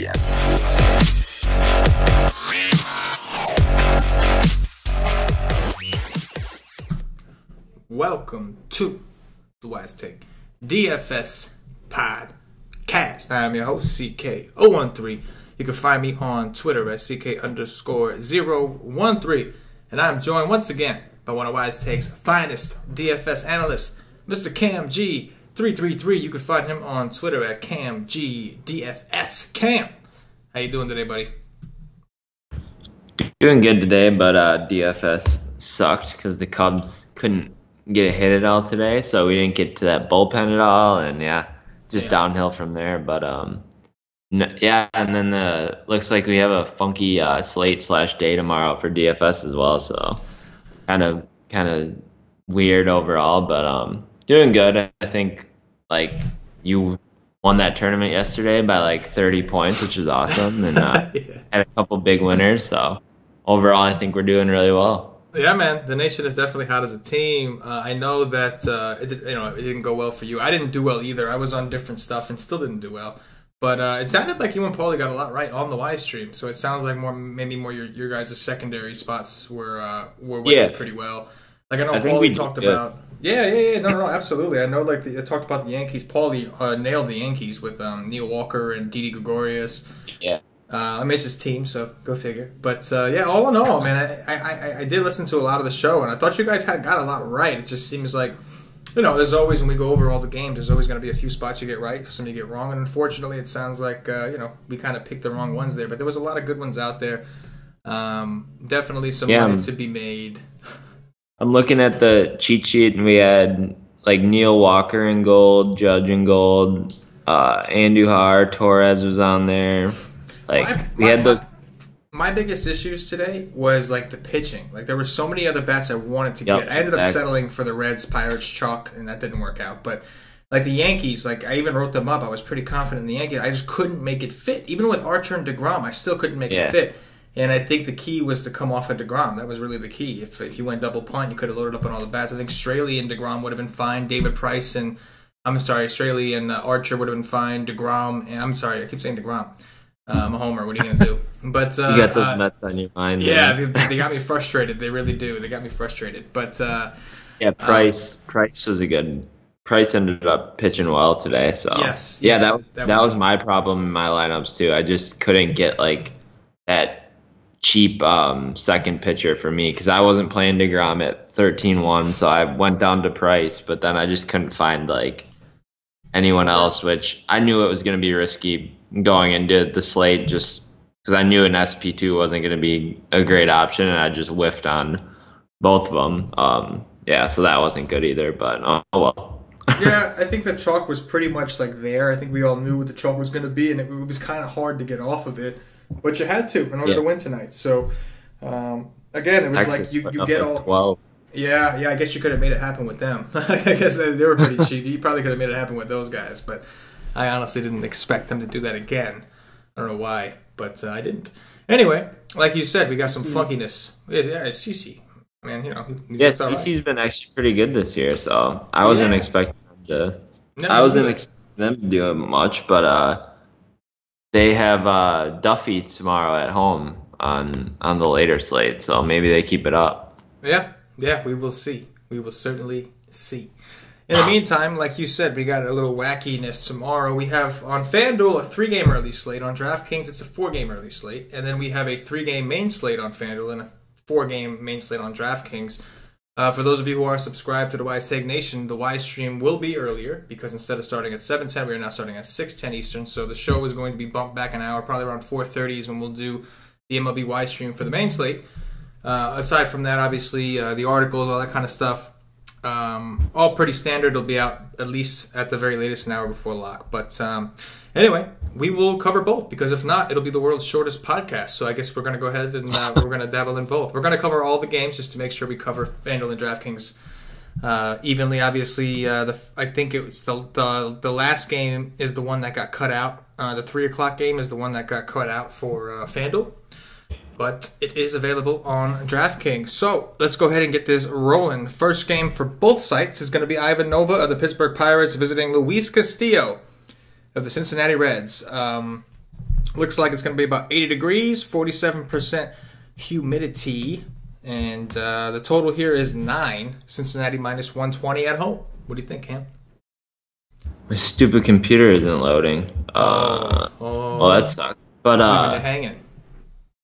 Yeah. Welcome to the Wise Take DFS podcast. I am your host, CK013. You can find me on Twitter at CK_013. And I'm joined once again by one of Wise Take's finest DFS analysts, Mr. KamG333. You can find him on Twitter at KamG333. Cam, how you doing today, buddy? Doing good today, but DFS sucked because the Cubs couldn't get a hit at all today, so we didn't get to that bullpen at all, and just downhill from there. But and then looks like we have a funky slate/day tomorrow for DFS as well, so kind of weird overall, but doing good. I think like you won that tournament yesterday by like 30 points, which is awesome, and had a couple big winners, so overall I think we're doing really well. Yeah, man, the nation is definitely hot as a team. I know that it didn't go well for you. I didn't do well either. I was on different stuff and still didn't do well. But it sounded like you and Paulie got a lot right on the live stream. So it sounds like maybe more your guys' secondary spots were working pretty well. Like I know Paulie talked about. No, absolutely. I know like I talked about the Yankees. Paulie nailed the Yankees with Neil Walker and Didi Gregorius. Yeah. I miss his team, so go figure. But all in all, man, I did listen to a lot of the show, and I thought you guys got a lot right. It just seems like, there's always, when we go over all the games, there's always going to be a few spots you get right, some you get wrong, and unfortunately, it sounds like we kind of picked the wrong ones there. But there was a lot of good ones out there. Definitely some money to be made. I'm looking at the cheat sheet, and we had like Neil Walker in gold, Judge in gold, Andujar, Torres was on there. My biggest issues today was like the pitching. Like there were so many other bats I wanted to get. I ended up settling for the Reds, Pirates, chalk, and that didn't work out. But like the Yankees, like I even wrote them up. I was pretty confident in the Yankees. I just couldn't make it fit. Even with Archer and DeGrom, I still couldn't make it fit. And I think the key was to come off of DeGrom. That was really the key. If you went double punt, you could have loaded up on all the bats. I think Straley and DeGrom would have been fine. Straley and Archer would have been fine. DeGrom, and I keep saying DeGrom. I'm a homer. What are you going to do? But you got those Mets on your mind. Yeah, they got me frustrated. They really do. They got me frustrated. But Price was a good. Price ended up pitching well today. So that was my problem in my lineups too. I just couldn't get like that cheap second pitcher for me because I wasn't playing DeGrom at 13-1, so I went down to Price. But then I just couldn't find like anyone else, which I knew it was going to be risky going into the slate just because I knew an SP2 wasn't going to be a great option, and I just whiffed on both of them. So that wasn't good either, but oh well. Yeah, I think the chalk was pretty much like there. I think we all knew what the chalk was going to be, and it was kind of hard to get off of it, but you had to in order to win tonight. So, again, it was Texas, like you get all... 12. Yeah, I guess you could have made it happen with them. I guess they were pretty cheap. You probably could have made it happen with those guys, but I honestly didn't expect them to do that again. I don't know why, but I didn't. Anyway, like you said, we got some funkiness. Yeah, it's CC. Man, he's CC's been actually pretty good this year, so I wasn't expecting them to. I wasn't expecting them to do much, but they have Duffy tomorrow at home on the later slate, so maybe they keep it up. Yeah, we will see. We will certainly see. In the meantime, like you said, we got a little wackiness tomorrow. We have on FanDuel a 3-game early slate. On DraftKings, it's a 4-game early slate. And then we have a 3-game main slate on FanDuel and a 4-game main slate on DraftKings. For those of you who are subscribed to the Wise Take Nation, the Wise stream will be earlier because instead of starting at 7:10, we are now starting at 6:10 Eastern. So the show is going to be bumped back an hour, probably around 4:30 is when we'll do the MLB Wise stream for the main slate. Aside from that, obviously, the articles, all that kind of stuff, all pretty standard. It'll be out at least at the very latest an hour before lock. But anyway, we will cover both because if not, it'll be the world's shortest podcast. So I guess we're going to go ahead and we're going to dabble in both. We're going to cover all the games just to make sure we cover FanDuel and DraftKings evenly. Obviously, I think it was the last game is the one that got cut out. The 3 o'clock game is the one that got cut out for FanDuel. But it is available on DraftKings. So let's go ahead and get this rolling. First game for both sites is going to be Ivan Nova of the Pittsburgh Pirates visiting Luis Castillo of the Cincinnati Reds. Looks like it's going to be about 80 degrees, 47% humidity. And the total here is 9. Cincinnati minus 120 at home. What do you think, Cam? My stupid computer isn't loading. Well, that sucks. But hanging.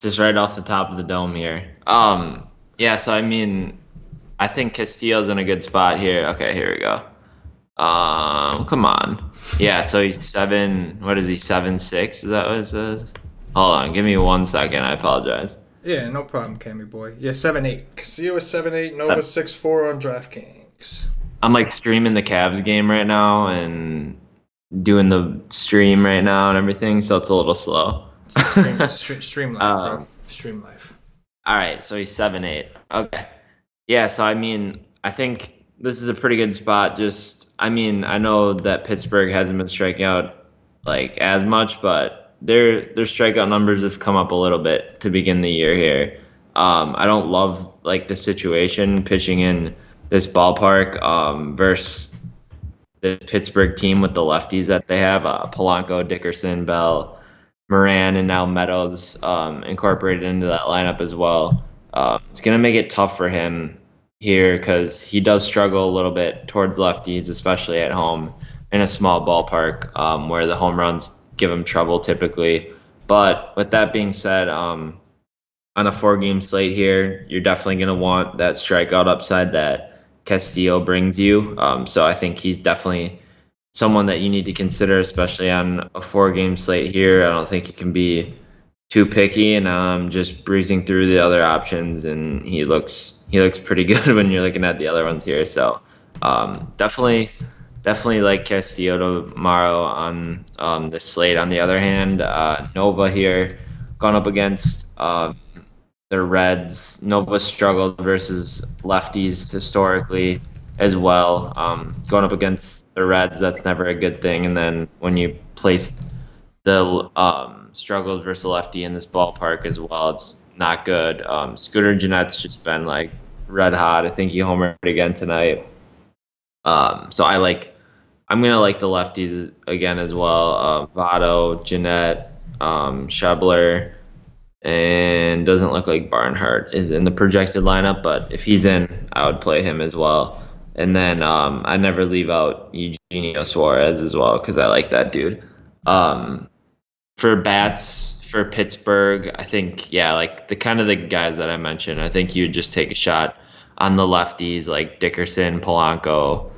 Just right off the top of the dome here. Yeah, so I mean, I think Castillo's in a good spot here. Okay, here we go. Come on. Yeah, so he's 7. What is he? 7'6"? Is that what it says? Hold on, give me 1 second. I apologize. Yeah, no problem, Cammy boy. Yeah, 7'8". Castillo is 7'8". Nova 6'4" on DraftKings. I'm like streaming the Cavs game right now and doing the stream right now and everything, so it's a little slow. Stream life, bro. Stream life. All right, so he's 7'8". Okay. Yeah, so I mean, I think this is a pretty good spot. I know that Pittsburgh hasn't been striking out like as much, but their strikeout numbers have come up a little bit to begin the year here. I don't love like the situation pitching in this ballpark versus the Pittsburgh team with the lefties that they have, Polanco, Dickerson, Bell, Moran, and now Meadows incorporated into that lineup as well. It's going to make it tough for him here because he does struggle a little bit towards lefties, especially at home in a small ballpark where the home runs give him trouble typically. But with that being said, on a 4-game slate here, you're definitely going to want that strikeout upside that Castillo brings you. So I think he's definitely someone that you need to consider, especially on a 4-game slate here. I don't think you can be too picky, and I'm just breezing through the other options, and he looks pretty good when you're looking at the other ones here. So definitely like Castillo tomorrow on the slate. On the other hand, Nova here gone up against the Reds. Nova struggled versus lefties historically as well. Going up against the Reds, that's never a good thing. And then when you place the struggles versus lefty in this ballpark as well, it's not good. Scooter Jeanette's just been like red hot. I think he homered again tonight. So I'm going to like the lefties again as well. Votto, Jeanette, Schebler, and doesn't look like Barnhart is in the projected lineup, but if he's in, I would play him as well. And then I never leave out Eugenio Suarez as well because I like that dude. For bats for Pittsburgh, I think, yeah, like the kind of the guys that I mentioned, I think you would just take a shot on the lefties like Dickerson, Polanco,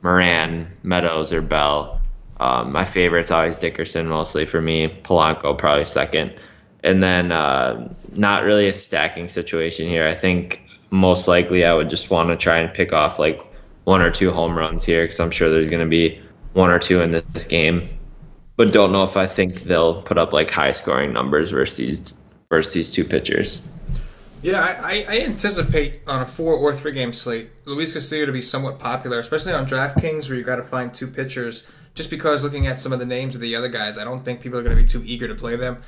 Moran, Meadows, or Bell. My favorite's always Dickerson mostly for me. Polanco probably second. And then not really a stacking situation here. I think most likely I would just want to try and pick off like 1 or 2 home runs here because I'm sure there's going to be 1 or 2 in this game. But don't know if I think they'll put up like high scoring numbers versus these 2 pitchers. Yeah, I anticipate on a 4 or 3 game slate, Luis Castillo to be somewhat popular, especially on DraftKings where you got to find 2 pitchers. Just because looking at some of the names of the other guys, I don't think people are going to be too eager to play them.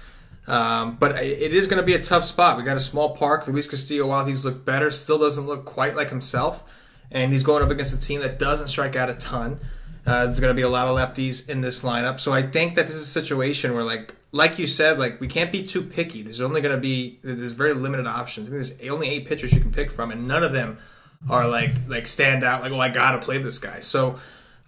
But it is going to be a tough spot. We got a small park. Luis Castillo, while he's looked better, still doesn't look quite like himself. And he's going up against a team that doesn't strike out a ton. There's going to be a lot of lefties in this lineup. So I think that this is a situation where, like you said, like we can't be too picky. There's very limited options. I think there's only 8 pitchers you can pick from, and none of them are like stand out. Like, oh, I got to play this guy. So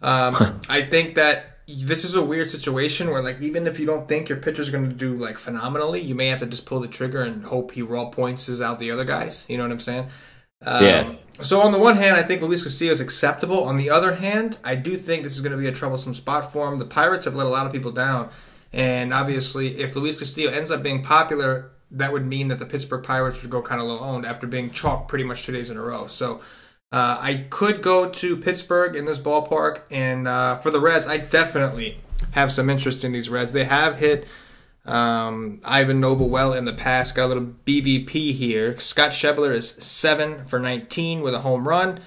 I think that this is a weird situation where, like, even if you don't think your pitcher's going to do like phenomenally, you may have to just pull the trigger and hope he raw points out the other guys. You know what I'm saying? Yeah. So on the one hand, I think Luis Castillo is acceptable. On the other hand, I do think this is going to be a troublesome spot for him. The Pirates have let a lot of people down, and obviously, if Luis Castillo ends up being popular, that would mean that the Pittsburgh Pirates would go kind of low owned after being chalked pretty much 2 days in a row. So I could go to Pittsburgh in this ballpark, and for the Reds, I definitely have some interest in these Reds. They have hit Ivan Nova well in the past. Got a little BVP here. Scott Schebler is 7 for 19 with a home run.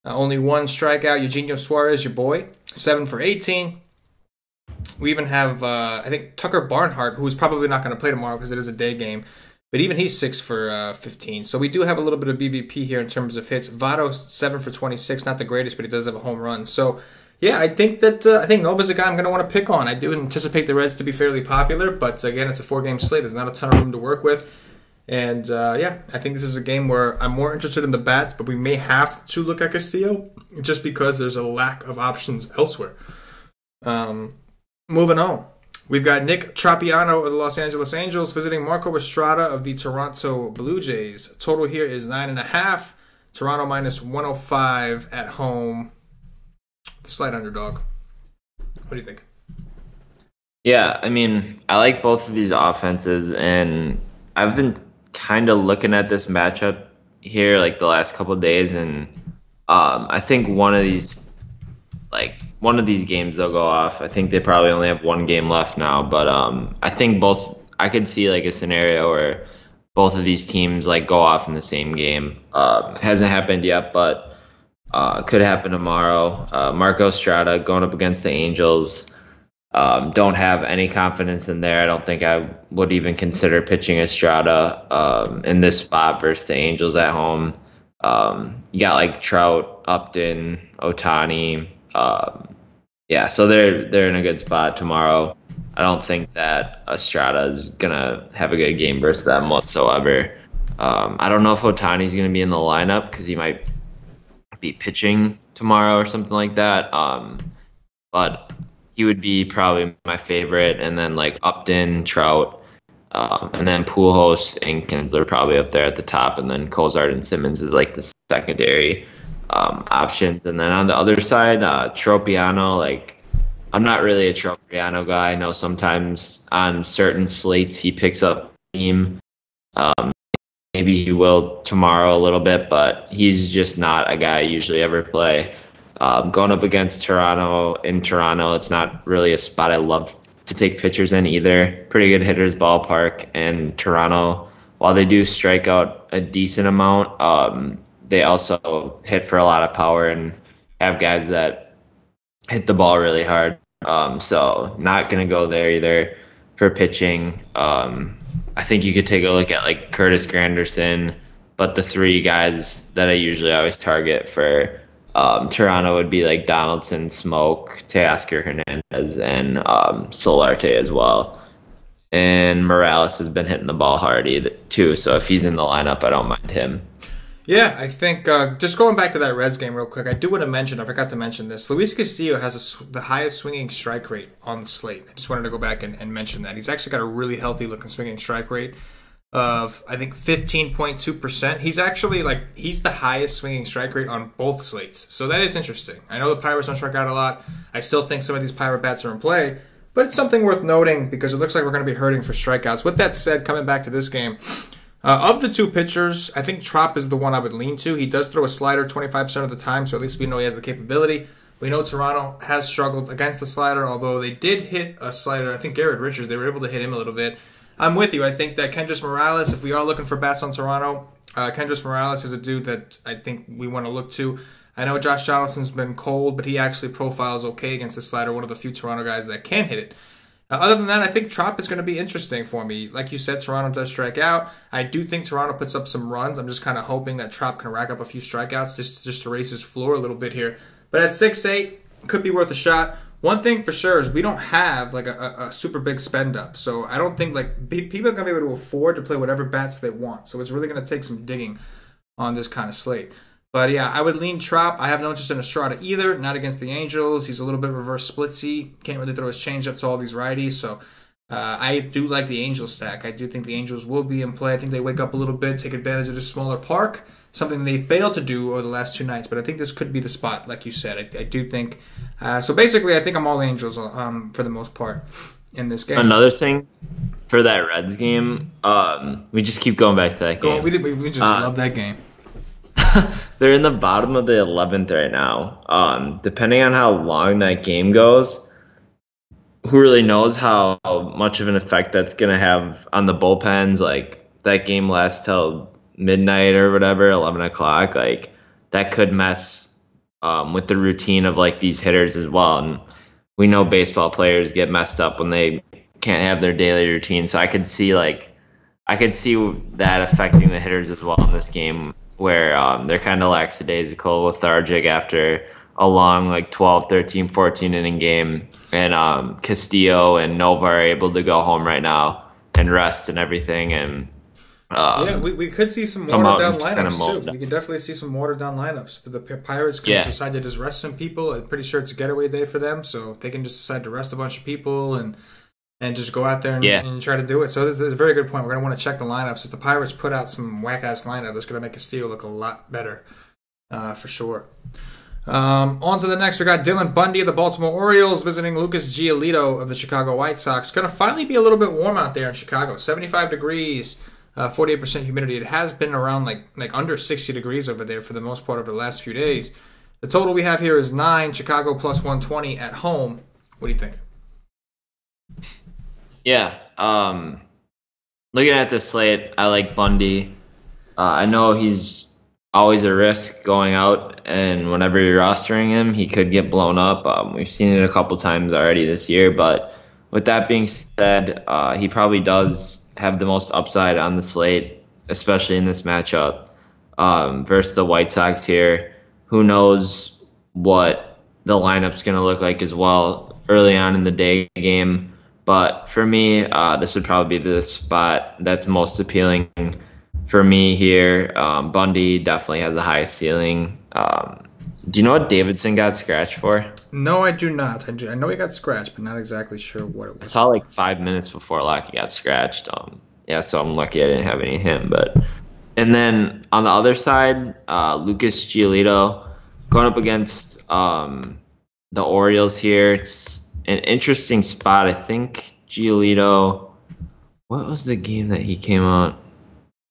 Only 1 strikeout. Eugenio Suarez, your boy, 7 for 18. We even have, I think, Tucker Barnhart, who's probably not going to play tomorrow because it is a day game. But even he's 6 for 15. So we do have a little bit of BVP here in terms of hits. Votto, 7 for 26. Not the greatest, but he does have a home run. So Yeah, I think Nova's a guy I'm going to want to pick on. I do anticipate the Reds to be fairly popular, but again, it's a 4-game slate. There's not a ton of room to work with. And I think this is a game where I'm more interested in the bats, but we may have to look at Castillo just because there's a lack of options elsewhere. Moving on. We've got Nick Tropiano of the Los Angeles Angels visiting Marco Estrada of the Toronto Blue Jays. Total here is 9.5. Toronto minus 105 at home. Slight underdog. What do you think? Yeah, I mean, I like both of these offenses, and I've been kind of looking at this matchup here like the last couple of days, and I think one of these games they'll go off. I think they probably only have one game left now, but I think I could see like a scenario where both of these teams like go off in the same game. Hasn't happened yet, but could happen tomorrow. Marco Estrada going up against the Angels. Don't have any confidence in there. I don't think I would even consider pitching Estrada in this spot versus the Angels at home. You got like Trout, Upton, Ohtani. So they're in a good spot tomorrow. I don't think that Estrada is gonna have a good game versus them whatsoever. I don't know if Ohtani's gonna be in the lineup because he might be pitching tomorrow or something like that. But he would be probably my favorite, and then like Upton, Trout, and then Pujols and Kinsler probably up there at the top, and then Cozart and Simmons is like the secondary options. And then on the other side, Tropiano, like I'm not really a Tropiano guy. I know sometimes on certain slates he picks up team. Maybe he will tomorrow a little bit, but he's just not a guy I usually ever play. Going up against Toronto, it's not really a spot I love to take pitchers in either. Pretty good hitters ballpark, and Toronto, while they do strike out a decent amount, they also hit for a lot of power and have guys that hit the ball really hard. So not going to go there either for pitching. I think you could take a look at like Curtis Granderson, but the three guys that I usually always target for Toronto would be like Donaldson, Smoke, Teoscar Hernandez, and Solarte as well. And Morales has been hitting the ball hard too, so if he's in the lineup, I don't mind him. Yeah, I think just going back to that Reds game real quick, I do want to mention, I forgot to mention this, Luis Castillo has the highest swinging strike rate on the slate. I just wanted to go back and mention that. He's actually got a really healthy looking swinging strike rate of, I think, 15.2%. He's actually, he's the highest swinging strike rate on both slates. So that is interesting. I know the Pirates don't strike out a lot. I still think some of these Pirate bats are in play, but it's something worth noting because it looks like we're going to be hurting for strikeouts. With that said, coming back to this game, of the two pitchers, I think Trop is the one I would lean to. He does throw a slider 25% of the time, so at least we know he has the capability. We know Toronto has struggled against the slider, although they did hit a slider. I think Garrett Richards, they were able to hit him a little bit. I'm with you. I think that Kendrys Morales, if we are looking for bats on Toronto, Kendrys Morales is a dude that I think we want to look to. I know Josh Donaldson's been cold, but he actually profiles okay against the slider, one of the few Toronto guys that can hit it. Other than that, I think Trop is going to be interesting for me. Like you said, Toronto does strike out. I do think Toronto puts up some runs. I'm just kind of hoping that Trop can rack up a few strikeouts just to raise his floor a little bit here. But at 6'8", could be worth a shot. One thing for sure is we don't have like a super big spend up. So I don't think people are going to be able to afford to play whatever bats they want. So it's really going to take some digging on this kind of slate. But yeah, I would lean Trop. I have no interest in Estrada either. Not against the Angels. He's a little bit reverse splitsy. Can't really throw his changeup to all these righties. So I do like the Angels stack. I do think the Angels will be in play. I think they wake up a little bit, take advantage of this smaller park. Something they failed to do over the last two nights. But I think this could be the spot, like you said. I do think. So basically, I think I'm all Angels for the most part in this game. Another thing for that Reds game, we just keep going back to that game. We just love that game. They're in the bottom of the 11th right now. Depending on how long that game goes, who really knows how much of an effect that's going to have on the bullpens. Like, that game lasts till midnight or whatever, 11 o'clock. Like, that could mess with the routine of, like, these hitters as well. And we know baseball players get messed up when they can't have their daily routine. So I could see that affecting the hitters as well in this game, where they're kind of lackadaisical, lethargic after a long like 12, 13, 14 inning game, and Castillo and Nova are able to go home right now and rest and everything, and we could see some watered down lineups too. We could definitely see some watered down lineups. But the Pirates could decide to just rest some people. I'm pretty sure it's a getaway day for them, so they can just decide to rest a bunch of people and just go out there and try to do it. So this is a very good point. We're going to want to check the lineups. If the Pirates put out some whack-ass lineup, that's going to make Castillo look a lot better, for sure. On to the next. We got Dylan Bundy of the Baltimore Orioles visiting Lucas Giolito of the Chicago White Sox. Going to finally be a little bit warm out there in Chicago. 75 degrees, 48% humidity. It has been around like under 60 degrees over there for the most part over the last few days. The total we have here is 9. Chicago plus 120 at home. What do you think? Yeah, looking at the slate, I like Bundy. I know he's always a risk going out, and whenever you're rostering him, he could get blown up. We've seen it a couple times already this year, but with that being said, he probably does have the most upside on the slate, especially in this matchup versus the White Sox here. Who knows what the lineup's going to look like as well early on in the day game. But for me, this would probably be the spot that's most appealing for me here. Bundy definitely has the highest ceiling. Do you know what Davidson got scratched for? No, I do not. I know he got scratched, but not exactly sure what it was. I saw like 5 minutes before Lockett got scratched. So I'm lucky I didn't have any of him. And then on the other side, Lucas Giolito going up against the Orioles here. It's an interesting spot. I think Giolito, what was the game that he came out?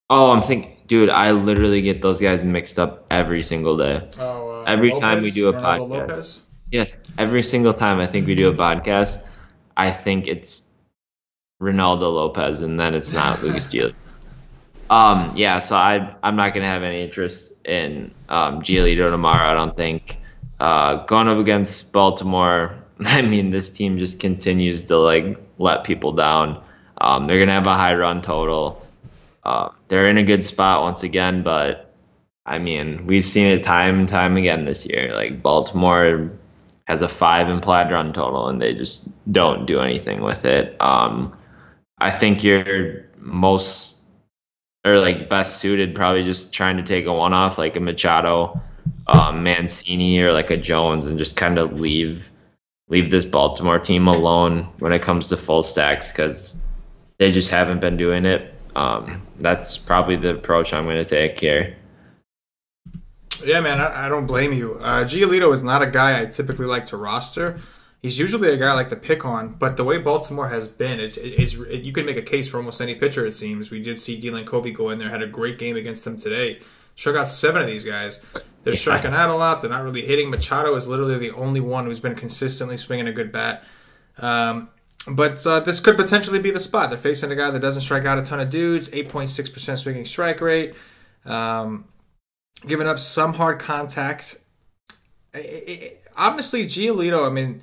Oh, I'm thinking, dude, I literally get those guys mixed up every single day. Every Lopez, time we do a Ronaldo podcast. Lopez? Yes, every single time I think we do a podcast, I think it's Ronaldo Lopez, and then it's not Lucas Giolito. So I'm not going to have any interest in Giolito tomorrow, I don't think. Going up against Baltimore, I mean, this team just continues to let people down. They're gonna have a high run total. They're in a good spot once again, but I mean, we've seen it time and time again this year. Like Baltimore has a 5 implied run total, and they just don't do anything with it. I think you're best suited probably just trying to take a one-off like a Machado, Mancini, or like a Jones, and just kind of leave this Baltimore team alone when it comes to full stacks, because they just haven't been doing it. That's probably the approach I'm going to take here. Yeah, man, I don't blame you. Giolito is not a guy I typically like to roster. He's usually a guy I like to pick on, but the way Baltimore has been, you can make a case for almost any pitcher, it seems. We did see Dylan Covey go in there, had a great game against them today. Struck out 7 of these guys. They're striking out a lot. They're not really hitting. Machado is literally the only one who's been consistently swinging a good bat. But this could potentially be the spot. They're facing a guy that doesn't strike out a ton of dudes, 8.6% swinging strike rate, giving up some hard contact. Honestly, Giolito, I mean,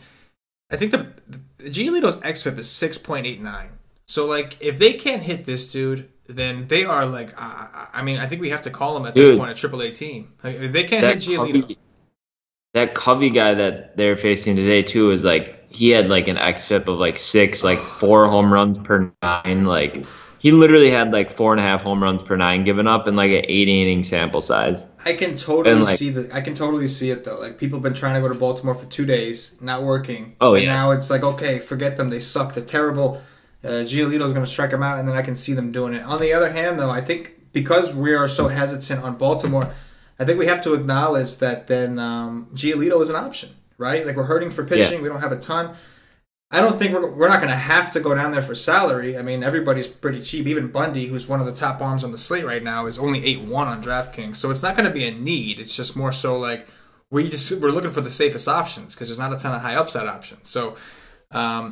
I think the Giolito's xFIP is 6.89. So, if they can't hit this dude, then they are I think we have to call them at this point a AAA team. If they can't hit Giolito. That Covey guy that they're facing today, too, is he had an xFIP of 6, 4 home runs per 9. He literally had 4.5 home runs per 9 given up in an 8-inning sample size. I can totally I can totally see it though. People have been trying to go to Baltimore for 2 days, not working. Oh, and yeah. Now it's okay, forget them. They suck. They're terrible. Giolito's going to strike them out, and then I can see them doing it. On the other hand, though, I think because we are so hesitant on Baltimore, I think we have to acknowledge that then Giolito is an option, right? We're hurting for pitching. Yeah. We don't have a ton. I don't think we're not going to have to go down there for salary. I mean, everybody's pretty cheap. Even Bundy, who's one of the top arms on the slate right now, is only 8-1 on DraftKings. So it's not going to be a need. It's just more so we're looking for the safest options because there's not a ton of high upside options. So I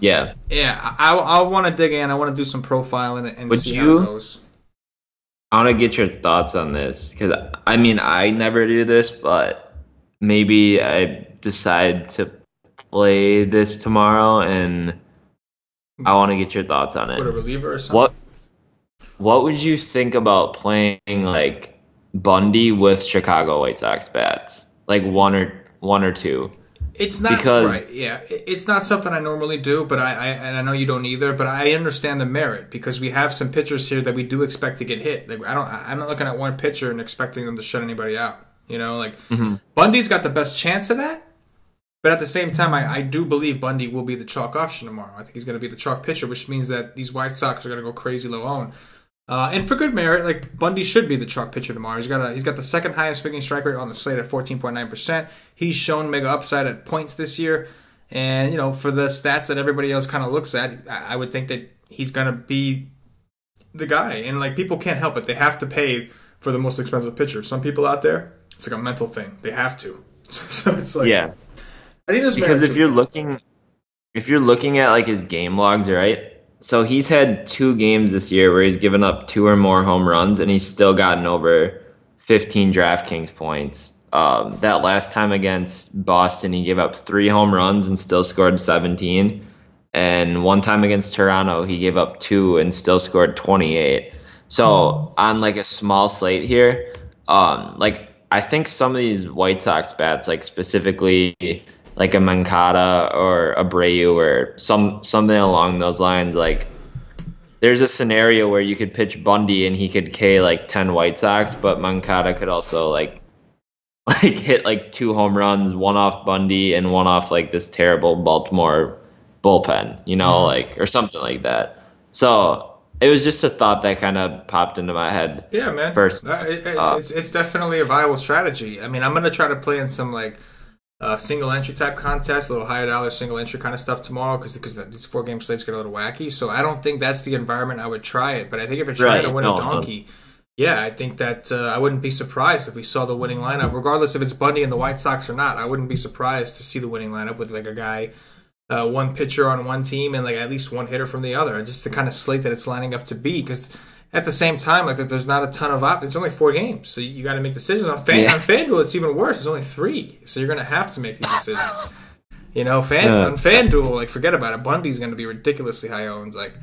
want to dig in. I want to do some profiling and see how it goes. I want to get your thoughts on this because I mean I never do this, but maybe I decide to play this tomorrow, and I want to get your thoughts on it. Put a reliever or something. What would you think about playing Bundy with Chicago White Sox bats, one one or two. It's not right. Yeah, it's not something I normally do, but I know you don't either. But I understand the merit because we have some pitchers here that we do expect to get hit. Like I'm not looking at one pitcher and expecting them to shut anybody out. You know, like Bundy's got the best chance of that. But at the same time, I do believe Bundy will be the chalk option tomorrow. I think he's going to be the chalk pitcher, which means that these White Sox are going to go crazy low owned. And for good merit, like Bundy should be the chalk pitcher tomorrow. He's got the second highest swinging strike rate on the slate at 14.9%. He's shown mega upside at points this year, and you know for the stats that everybody else kind of looks at, I would think that he's gonna be the guy. And like people can't help it; they have to pay for the most expensive pitcher. Some people out there, it's like a mental thing; they have to. So it's like yeah. I think there's because if you're looking at like his game logs, right? So he's had 2 games this year where he's given up 2 or more home runs, and he's still gotten over 15 DraftKings points. That last time against Boston, he gave up 3 home runs and still scored 17. And one time against Toronto, he gave up 2 and still scored 28. So on like a small slate here, like I think some of these White Sox bats, like specifically like a Mancada or a Abreu or something along those lines, like there's a scenario where you could pitch Bundy and he could K like 10 White Sox, but Mancada could also like hit like 2 home runs, one off Bundy and one off like this terrible Baltimore bullpen, you know, like or something like that. So it was just a thought that kind of popped into my head. Yeah, man. First, it's definitely a viable strategy. I mean, I'm gonna try to play in some like single entry type contest, a little higher dollar single entry kind of stuff tomorrow because these 4-game slates get a little wacky. So I don't think that's the environment I would try it. But I think if you're trying to win a donkey, yeah, I think that I wouldn't be surprised if we saw the winning lineup, regardless if it's Bundy and the White Sox or not. I wouldn't be surprised to see the winning lineup with like a guy, one pitcher on one team and like at least one hitter from the other, just the kind of slate that it's lining up to be. Because at the same time, like there's not a ton of options. It's only 4 games, so you got to make decisions. On FanDuel, it's even worse. It's only 3, so you're going to have to make these decisions. You know, on FanDuel, like forget about it. Bundy's going to be ridiculously high owned. Like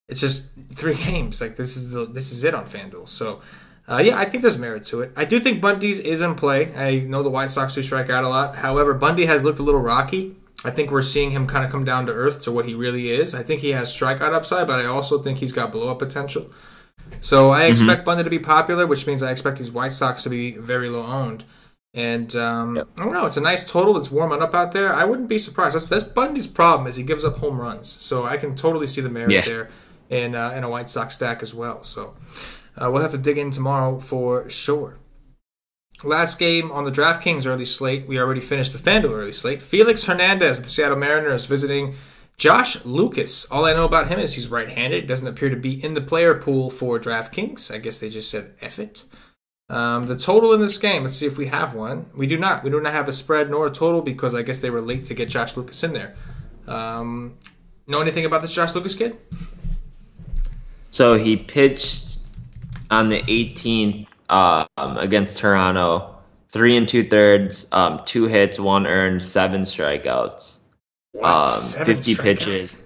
it's just 3 games. Like this is it on FanDuel. So yeah, I think there's merit to it. I do think Bundy's is in play. I know the White Sox do strike out a lot. However, Bundy has looked a little rocky. I think we're seeing him kind of come down to earth to what he really is. I think he has strikeout upside, but I also think he's got blow up potential. So I expect Bundy to be popular, which means I expect these White Sox to be very low owned. And I don't know, it's a nice total. It's warming up out there. I wouldn't be surprised. That's Bundy's problem is he gives up home runs. So I can totally see the merit there in a White Sox stack as well. So we'll have to dig in tomorrow for sure. Last game on the DraftKings early slate. We already finished the FanDuel early slate. Felix Hernandez of the Seattle Mariners visiting Josh Lucas. All I know about him is he's right-handed. Doesn't appear to be in the player pool for DraftKings. I guess they just said F it. The total in this game, let's see if we have one. We do not. We do not have a spread nor a total because I guess they were late to get Josh Lucas in there. Know anything about this Josh Lucas kid? So he pitched on the 18th against Toronto, 3 2/3, 2 hits, 1 earned, 7 strikeouts. 50 strikeouts? Pitches.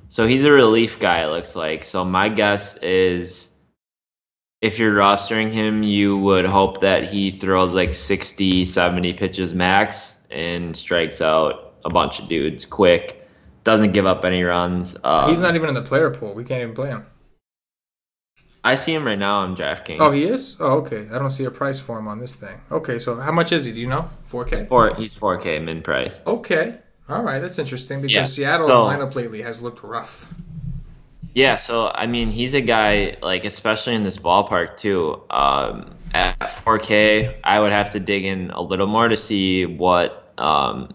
So he's a relief guy, it looks like. So my guess is if you're rostering him, you would hope that he throws like 60, 70 pitches max and strikes out a bunch of dudes quick. Doesn't give up any runs. He's not even in the player pool. We can't even play him. I see him right now on DraftKings. Oh, he is? Oh, okay. I don't see a price for him on this thing. Okay, so how much is he? Do you know? 4K? He's 4K min price. Okay. All right, that's interesting because Seattle's lineup lately has looked rough. Yeah, so, I mean, he's a guy, like, especially in this ballpark, too. At 4K, I would have to dig in a little more to see what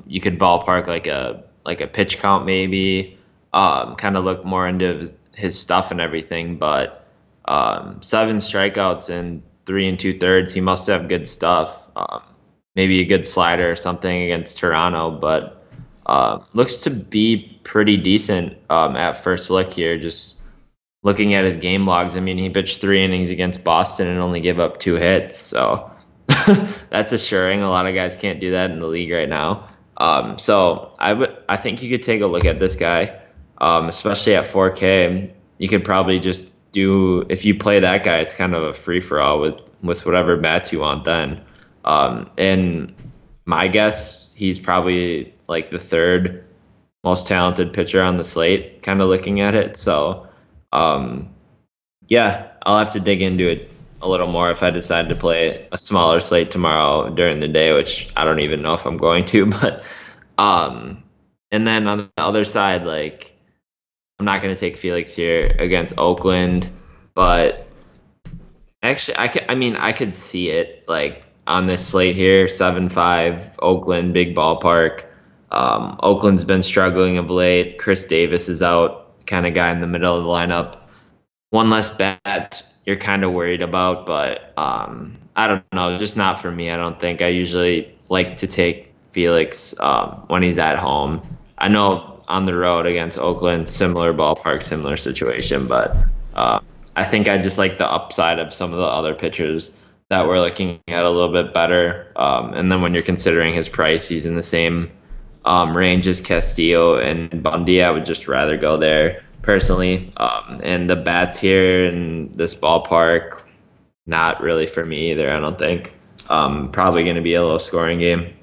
you could ballpark, like a pitch count maybe, kind of look more into his stuff and everything, but 7 strikeouts and 3 2/3. He must have good stuff. Maybe a good slider or something against Toronto, but looks to be pretty decent at first look here. Just looking at his game logs, I mean, he pitched 3 innings against Boston and only gave up 2 hits, so that's assuring. A lot of guys can't do that in the league right now. So I think you could take a look at this guy, especially at 4K. You could probably just if you play that guy, it's kind of a free for all with whatever bats you want then. And my guess, he's probably like the third most talented pitcher on the slate, kind of looking at it. So, yeah, I'll have to dig into it a little more if I decide to play a smaller slate tomorrow during the day, which I don't even know if I'm going to. But, and then on the other side, like, I'm not going to take Felix here against Oakland, but actually, I could see it like on this slate here, 7-5, Oakland, big ballpark. Oakland's been struggling of late. Chris Davis is out, kind of guy in the middle of the lineup. One less bat you're kind of worried about, but I don't know, just not for me. I don't think. I usually like to take Felix when he's at home. I know on the road against Oakland, similar ballpark, similar situation, but I think I just like the upside of some of the other pitchers that we're looking at a little bit better. And then when you're considering his price, he's in the same range as Castillo and Bundy. I would just rather go there personally. And the bats here in this ballpark, not really for me either, I don't think. Probably going to be a low scoring game.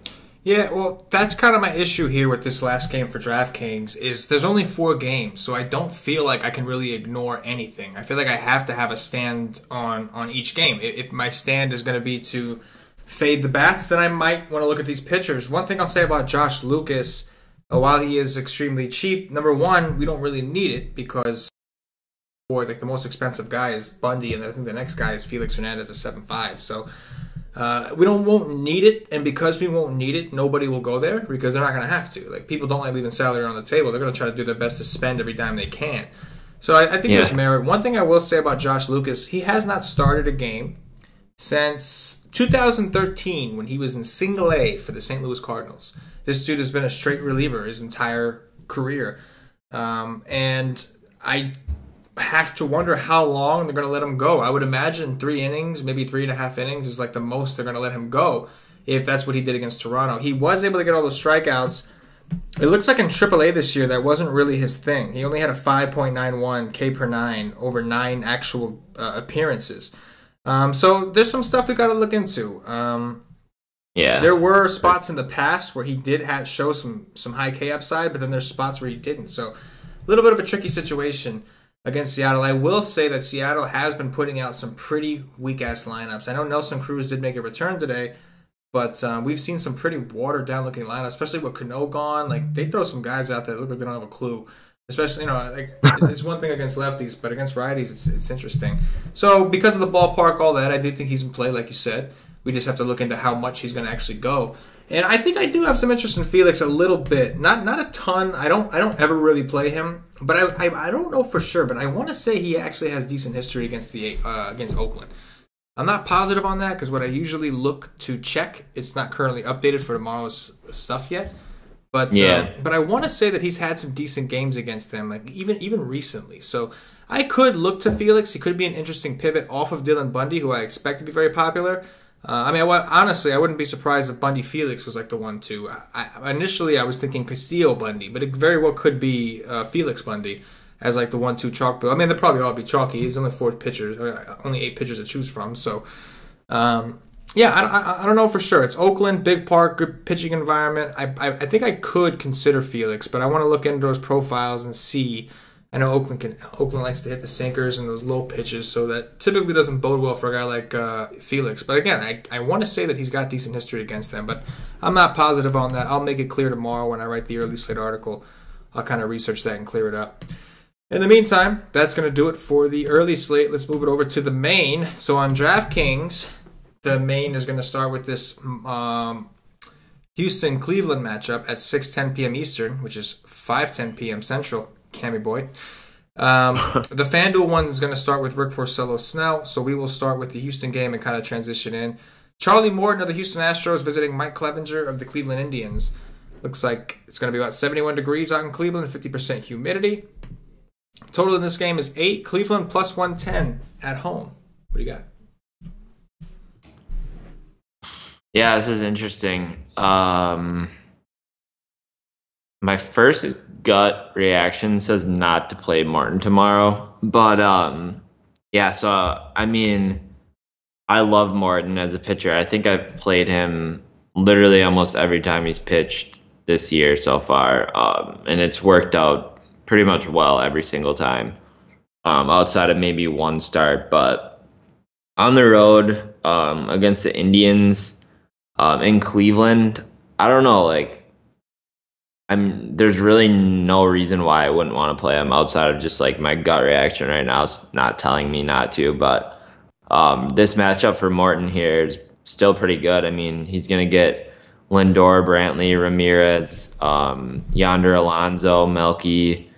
Yeah, well, that's kind of my issue here with this last game for DraftKings is there's only 4 games, so I don't feel like I can really ignore anything. I feel like I have to have a stand on each game. If my stand is going to be to fade the bats, then I might want to look at these pitchers. One thing I'll say about Josh Lucas, while he is extremely cheap, number one, we don't really need it because for like the most expensive guy is Bundy, and I think the next guy is Felix Hernandez at 7.5. So we won't need it, and because we won't need it, nobody will go there because they're not going to have to. Like, people don't like leaving salary on the table. They're going to try to do their best to spend every dime they can. So I think there's merit. One thing I will say about Josh Lucas, he has not started a game since 2013 when he was in Single A for the St. Louis Cardinals. This dude has been a straight reliever his entire career. And I have to wonder how long they're going to let him go. I would imagine 3 innings, maybe 3.5 innings is like the most they're going to let him go if that's what he did against Toronto. He was able to get all those strikeouts. It looks like in AAA this year that wasn't really his thing. He only had a 5.91 K per 9 over 9 actual appearances. So there's some stuff we got to look into. There were spots in the past where he did show some high K upside, but then there's spots where he didn't. So a little bit of a tricky situation against Seattle. I will say that Seattle has been putting out some pretty weak-ass lineups. I know Nelson Cruz did make a return today, but we've seen some pretty watered-down-looking lineups, especially with Cano gone. Like, they throw some guys out that look like they don't have a clue. Especially, like, it's one thing against lefties, but against righties, it's interesting. So, because of the ballpark, all that, I did think he's in play, like you said. We just have to look into how much he's going to actually go. And I think I do have some interest in Felix a little bit. Not a ton. I don't ever really play him, but I don't know for sure. But I want to say he actually has decent history against Oakland. I'm not positive on that because what I usually look to check, it's not currently updated for tomorrow's stuff yet. But I want to say that he's had some decent games against them, like even recently. So I could look to Felix. He could be an interesting pivot off of Dylan Bundy, who I expect to be very popular. Honestly, I wouldn't be surprised if Bundy Felix was like the 1-2. Initially, I was thinking Castillo Bundy, but it very well could be Felix Bundy as like the 1-2 chalk bill. I mean, they'll probably all be chalky. There's only 4 pitchers, or only 8 pitchers to choose from. So, I don't know for sure. It's Oakland, big park, good pitching environment. I think I could consider Felix, but I want to look into those profiles and see. I know Oakland likes to hit the sinkers and those low pitches, so that typically doesn't bode well for a guy like Felix. But again, I want to say that he's got decent history against them, but I'm not positive on that. I'll make it clear tomorrow when I write the early slate article. I'll kind of research that and clear it up. In the meantime, that's going to do it for the early slate. Let's move it over to the main. So on DraftKings, the main is going to start with this Houston-Cleveland matchup at 6:10 p.m. Eastern, which is 5:10 p.m. Central. Cammy boy. The FanDuel one is going to start with Rick Porcello Snell, so we will start with the Houston game and kind of transition in. Charlie Morton of the Houston Astros visiting Mike Clevenger of the Cleveland Indians. Looks like it's going to be about 71 degrees out in Cleveland, 50% humidity. Total in this game is 8. Cleveland plus 110 at home. What do you got? Yeah, this is interesting. My first gut reaction says not to play Martin tomorrow. But, so, I mean, I love Martin as a pitcher. I think I've played him literally almost every time he's pitched this year so far, and it's worked out pretty much well every single time, outside of maybe one start. But on the road against the Indians in Cleveland, I don't know, like there's really no reason why I wouldn't want to play him outside of just like my gut reaction right now is not telling me not to. But this matchup for Morton here is still pretty good. I mean, he's going to get Lindor, Brantley, Ramirez, Yonder Alonso, Melky,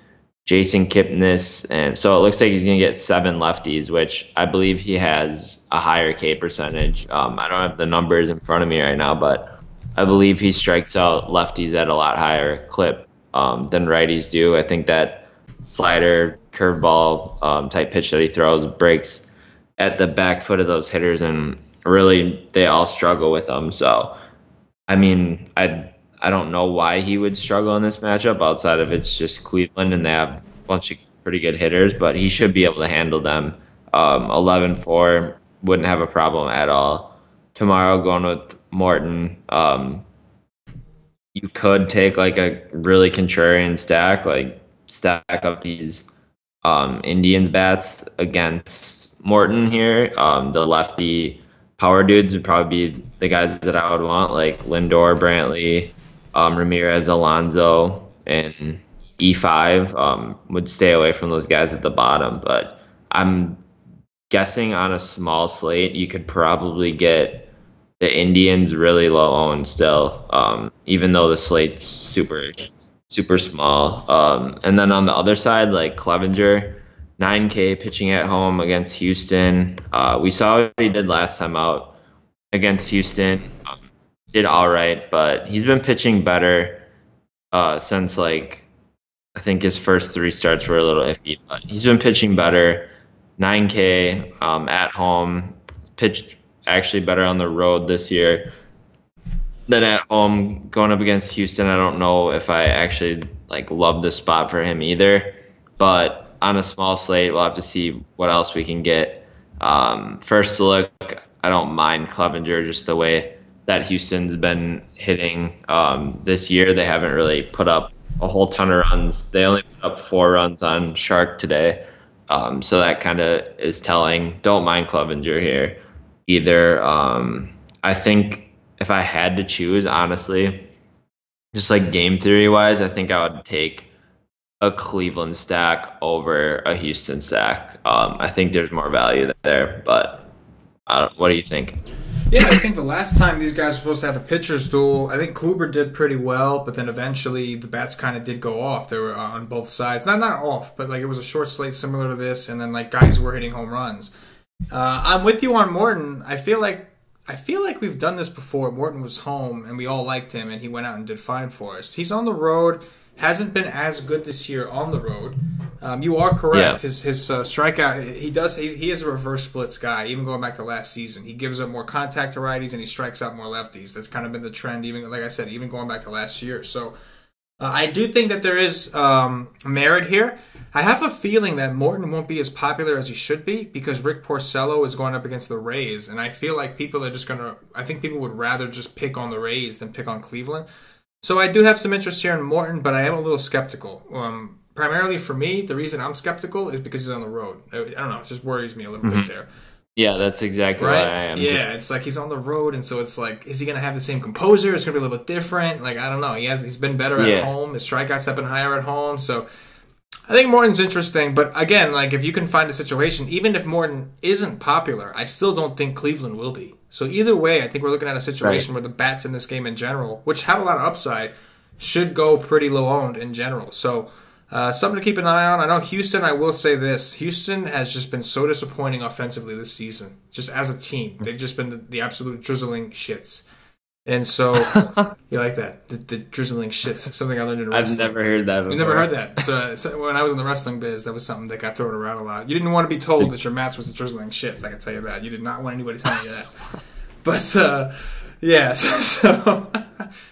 Jason Kipnis, and so it looks like he's going to get 7 lefties, which I believe he has a higher K percentage. I don't have the numbers in front of me right now, but I believe he strikes out lefties at a lot higher clip than righties do. I think that slider, curveball type pitch that he throws breaks at the back foot of those hitters, and really they all struggle with them. So, I mean, I don't know why he would struggle in this matchup outside of it's just Cleveland and they have a bunch of pretty good hitters, but he should be able to handle them. 11-4, wouldn't have a problem at all. Tomorrow going with Morton, you could take like a really contrarian stack, like stack up these Indians bats against Morton here. The lefty power dudes would probably be the guys that I would want, like Lindor, Brantley, Ramirez, Alonso, and E5 would stay away from those guys at the bottom. But I'm guessing on a small slate, you could probably get the Indians really low owned still, even though the slate's super small. And then on the other side, like Clevenger, 9K pitching at home against Houston. We saw what he did last time out against Houston. Did all right, but he's been pitching better since like I think his first 3 starts were a little iffy, but he's been pitching better. 9K at home, pitched actually better on the road this year than at home. Going up against Houston, I don't know if I actually like love the spot for him either, but on a small slate, we'll have to see what else we can get. First look, I don't mind Clevenger just the way that Houston's been hitting this year. They haven't really put up a whole ton of runs. They only put up 4 runs on Shark today. So that kind of is telling. Don't mind Clevenger here either. I think if I had to choose, honestly, just like game theory wise, I think I would take a Cleveland stack over a Houston stack. I think there's more value there, but what do you think? Yeah, I think the last time these guys were supposed to have a pitcher's duel, I think Kluber did pretty well, but then eventually the bats kind of did go off. They were on both sides. Not off, but like it was a short slate similar to this, and then like guys were hitting home runs. I'm with you on Morton. I feel like we've done this before. Morton was home, and we all liked him, and he went out and did fine for us. He's on the road. Hasn't been as good this year on the road. You are correct. Yeah. His strikeout, he is a reverse splits guy. Even going back to last season, he gives up more contact to righties and he strikes out more lefties. That's kind of been the trend. Even like I said, even going back to last year. So I do think that there is merit here. I have a feeling that Morton won't be as popular as he should be because Rick Porcello is going up against the Rays, and I feel like people are just gonna. I think people would rather just pick on the Rays than pick on Cleveland. So I do have some interest here in Morton, but I am a little skeptical. Primarily for me, the reason I'm skeptical is because he's on the road. I don't know, it just worries me a little bit there. Yeah, that's exactly right? Why I am. Yeah, it's like he's on the road, and so it's like, is he going to have the same composure? It's going to be a little bit different. Like, I don't know. He's been better at home. His strikeouts have been higher at home. So I think Morton's interesting. But again, like if you can find a situation, even if Morton isn't popular, I still don't think Cleveland will be. So either way, I think we're looking at a situation where the bats in this game in general, which have a lot of upside, should go pretty low owned in general. So something to keep an eye on. I know Houston, I will say this. Houston has just been so disappointing offensively this season. Just as a team. They've just been the absolute drizzling shits. And so, you like that? The drizzling shits. Something I learned in wrestling. I've never heard that before. You never heard that? So when I was in the wrestling biz, that was something that got thrown around a lot. You didn't want to be told that your match was the drizzling shits, I can tell you that. You did not want anybody telling you that. But, yeah, so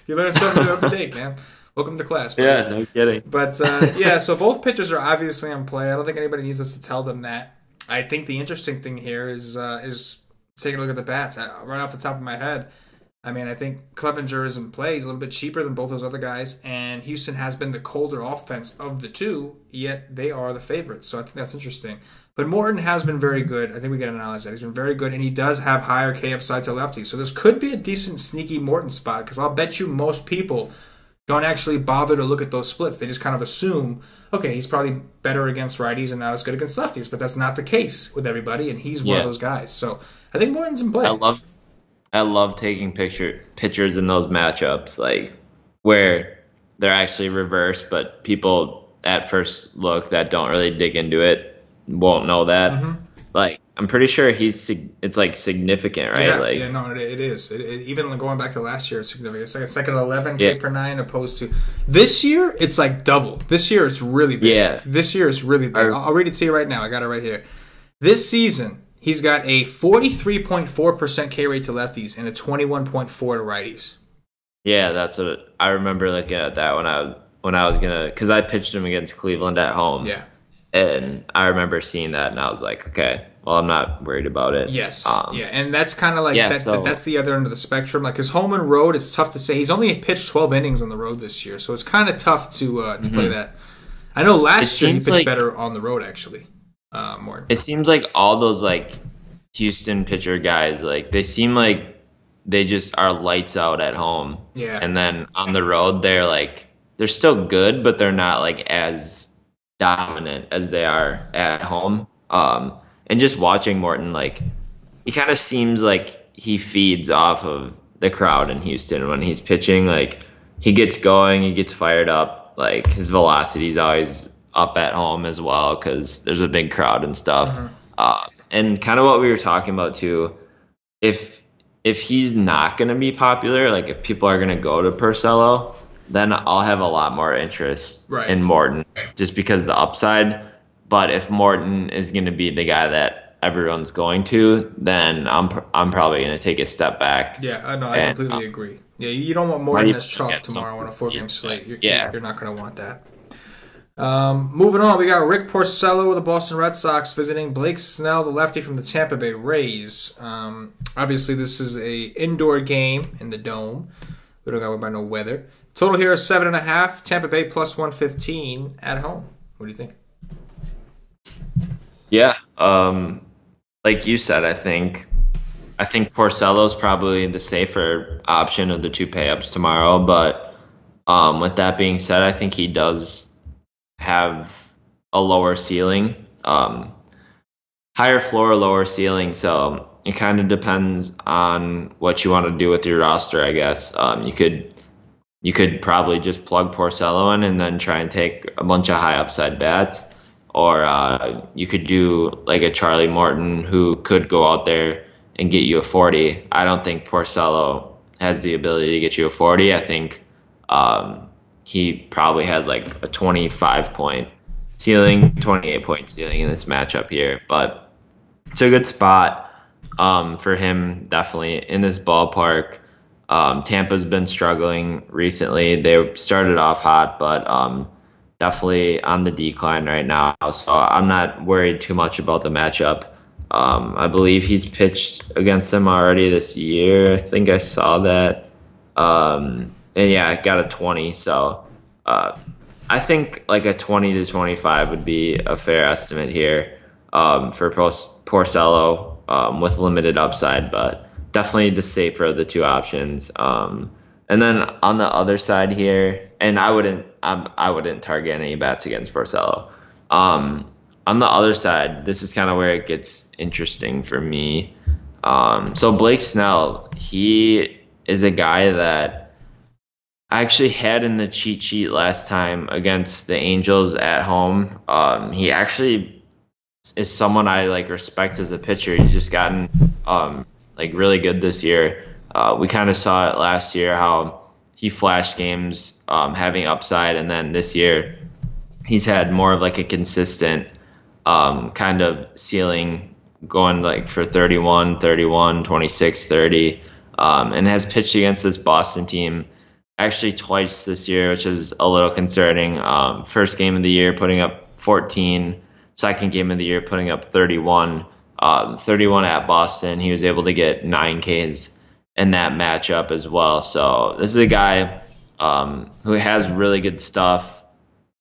you learn something new every day, man. Welcome to class. Buddy. Yeah, no kidding. But, yeah, so both pitchers are obviously in play. I don't think anybody needs us to tell them that. I think the interesting thing here is taking a look at the bats. Right off the top of my head, I mean, I think Clevenger is in play. He's a little bit cheaper than both those other guys, and Houston has been the colder offense of the two, yet they are the favorites. So I think that's interesting. But Morton has been very good. I think we got to acknowledge that. He's been very good, and he does have higher K upside to lefties. So this could be a decent sneaky Morton spot, because I'll bet you most people don't actually bother to look at those splits. They just kind of assume, okay, he's probably better against righties and not as good against lefties. But that's not the case with everybody, and he's one of those guys. So I think Morton's in play. I love taking pictures in those matchups, like where they're actually reversed, but people at first look that don't really dig into it won't know that. Mm-hmm. Like, I'm pretty sure it's like significant, right? It is. Even going back to last year, it's significant. It's like a second 11 K per 9 opposed to this year. It's like double. This year it's really big. Yeah. This year it's really big. I'll read it to you right now. I got it right here. This season, he's got a 43.4% K rate to lefties and a 21.4 to righties. Yeah, that's what I remember looking at that when I was gonna, because I pitched him against Cleveland at home. Yeah. And I remember seeing that, and I was like, okay, well, I'm not worried about it. Yes. And that's kind of like that's the other end of the spectrum. Like his home and road, it's tough to say. He's only pitched 12 innings on the road this year, so it's kind of tough to play that. I know last year he pitched better on the road, actually. More. It seems like all those like Houston pitcher guys, like they seem like they just are lights out at home. Yeah. And then on the road, they're still good, but they're not like as dominant as they are at home. And just watching Morton, like he kind of seems like he feeds off of the crowd in Houston when he's pitching. Like he gets going, he gets fired up. Like his velocity is always up at home as well because there's a big crowd and stuff. Mm-hmm. And kind of what we were talking about too, if he's not going to be popular, like if people are going to go to Porcello, then I'll have a lot more interest in Morton just because of the upside. But if Morton is going to be the guy that everyone's going to, then I'm probably going to take a step back. Yeah, I completely agree. Yeah, you don't want Morton as chalk tomorrow on a 4-game slate. You're not going to want that. Moving on, we got Rick Porcello with the Boston Red Sox visiting Blake Snell, the lefty from the Tampa Bay Rays. Obviously, this is a indoor game in the Dome. We don't got by no weather. Total here is 7.5. Tampa Bay plus 115 at home. What do you think? Yeah, like you said, I think Porcello's probably the safer option of the two pay-ups tomorrow. But with that being said, I think he does have a lower ceiling, higher floor, lower ceiling. So it kind of depends on what you want to do with your roster, I guess. You could probably just plug Porcello in and then try and take a bunch of high upside bats. Or you could do like a Charlie Morton who could go out there and get you a 40. I don't think Porcello has the ability to get you a 40. I think he probably has like a 25-point ceiling, 28-point ceiling in this matchup here. But it's a good spot for him, definitely in this ballpark. Tampa's been struggling recently. They started off hot, but definitely on the decline right now. So I'm not worried too much about the matchup. I believe he's pitched against them already this year. I think I saw that. And yeah, I got a 20. So I think like a 20 to 25 would be a fair estimate here for Porcello with limited upside, but definitely the safer of the two options. And then on the other side here, and I wouldn't target any bats against Porcello. On the other side, this is kind of where it gets interesting for me. So Blake Snell, he is a guy that I actually had in the cheat sheet last time against the Angels at home. He actually is someone I like respect as a pitcher. He's just gotten like really good this year. We kind of saw it last year how he flashed games having upside, and then this year he's had more of like a consistent kind of ceiling going like for 31, 26, 30, and has pitched against this Boston team actually twice this year, which is a little concerning. First game of the year putting up 14, second game of the year putting up 31. 31 at Boston. He was able to get 9 Ks in that matchup as well. So this is a guy who has really good stuff.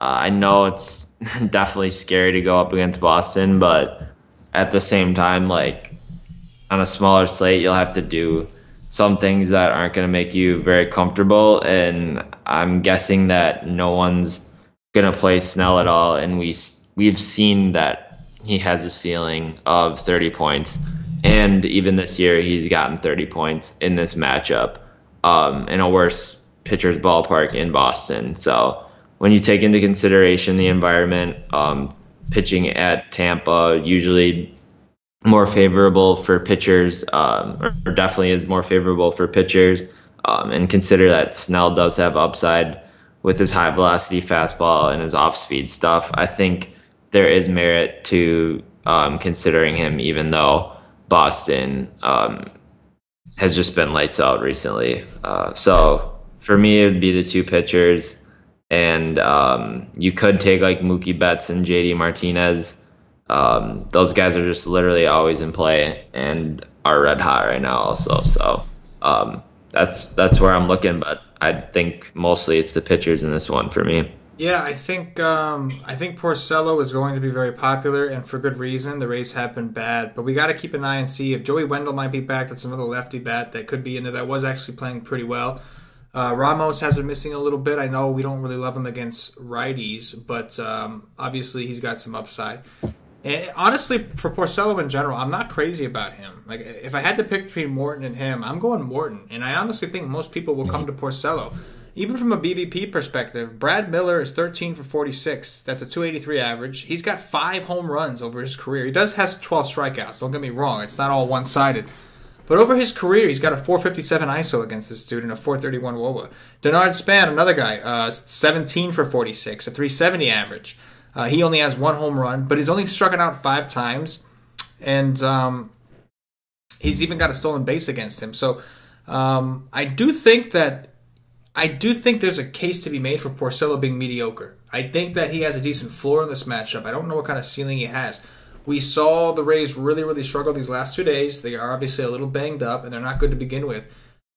I know it's definitely scary to go up against Boston, but at the same time, like on a smaller slate, you'll have to do some things that aren't going to make you very comfortable. And I'm guessing that no one's going to play Snell at all. And we've seen that he has a ceiling of 30 points. And even this year, he's gotten 30 points in this matchup in a worse pitcher's ballpark in Boston. So when you take into consideration the environment, pitching at Tampa usually more favorable for pitchers, or definitely is more favorable for pitchers, and consider that Snell does have upside with his high velocity fastball and his off speed stuff. I think there is merit to considering him, even though Boston has just been lights out recently. So for me, it would be the two pitchers, and you could take like Mookie Betts and JD Martinez. Those guys are just literally always in play and are red hot right now also. So that's where I'm looking, but I think mostly it's the pitchers in this one for me. Yeah, I think Porcello is going to be very popular, and for good reason. The Rays have been bad, but we got to keep an eye and see if Joey Wendell might be back. That's another lefty bat that could be in there that was actually playing pretty well. Ramos has been missing a little bit. I know we don't really love him against righties, but obviously he's got some upside. And honestly, for Porcello in general, I'm not crazy about him. Like, if I had to pick between Morton and him, I'm going Morton. And I honestly think most people will come to Porcello. Even from a BVP perspective, Brad Miller is 13 for 46. That's a 283 average. He's got 5 home runs over his career. He does have 12 strikeouts. Don't get me wrong. It's not all one-sided. But over his career, he's got a 457 ISO against this dude and a 431 WOBA. Denard Span, another guy, 17 for 46, a 370 average. He only has 1 home run, but he's only struck it out 5 times. And he's even got a stolen base against him. So I do think there's a case to be made for Porcello being mediocre. I think that he has a decent floor in this matchup. I don't know what kind of ceiling he has. We saw the Rays really, really struggle these last 2 days. They are obviously a little banged up, and they're not good to begin with.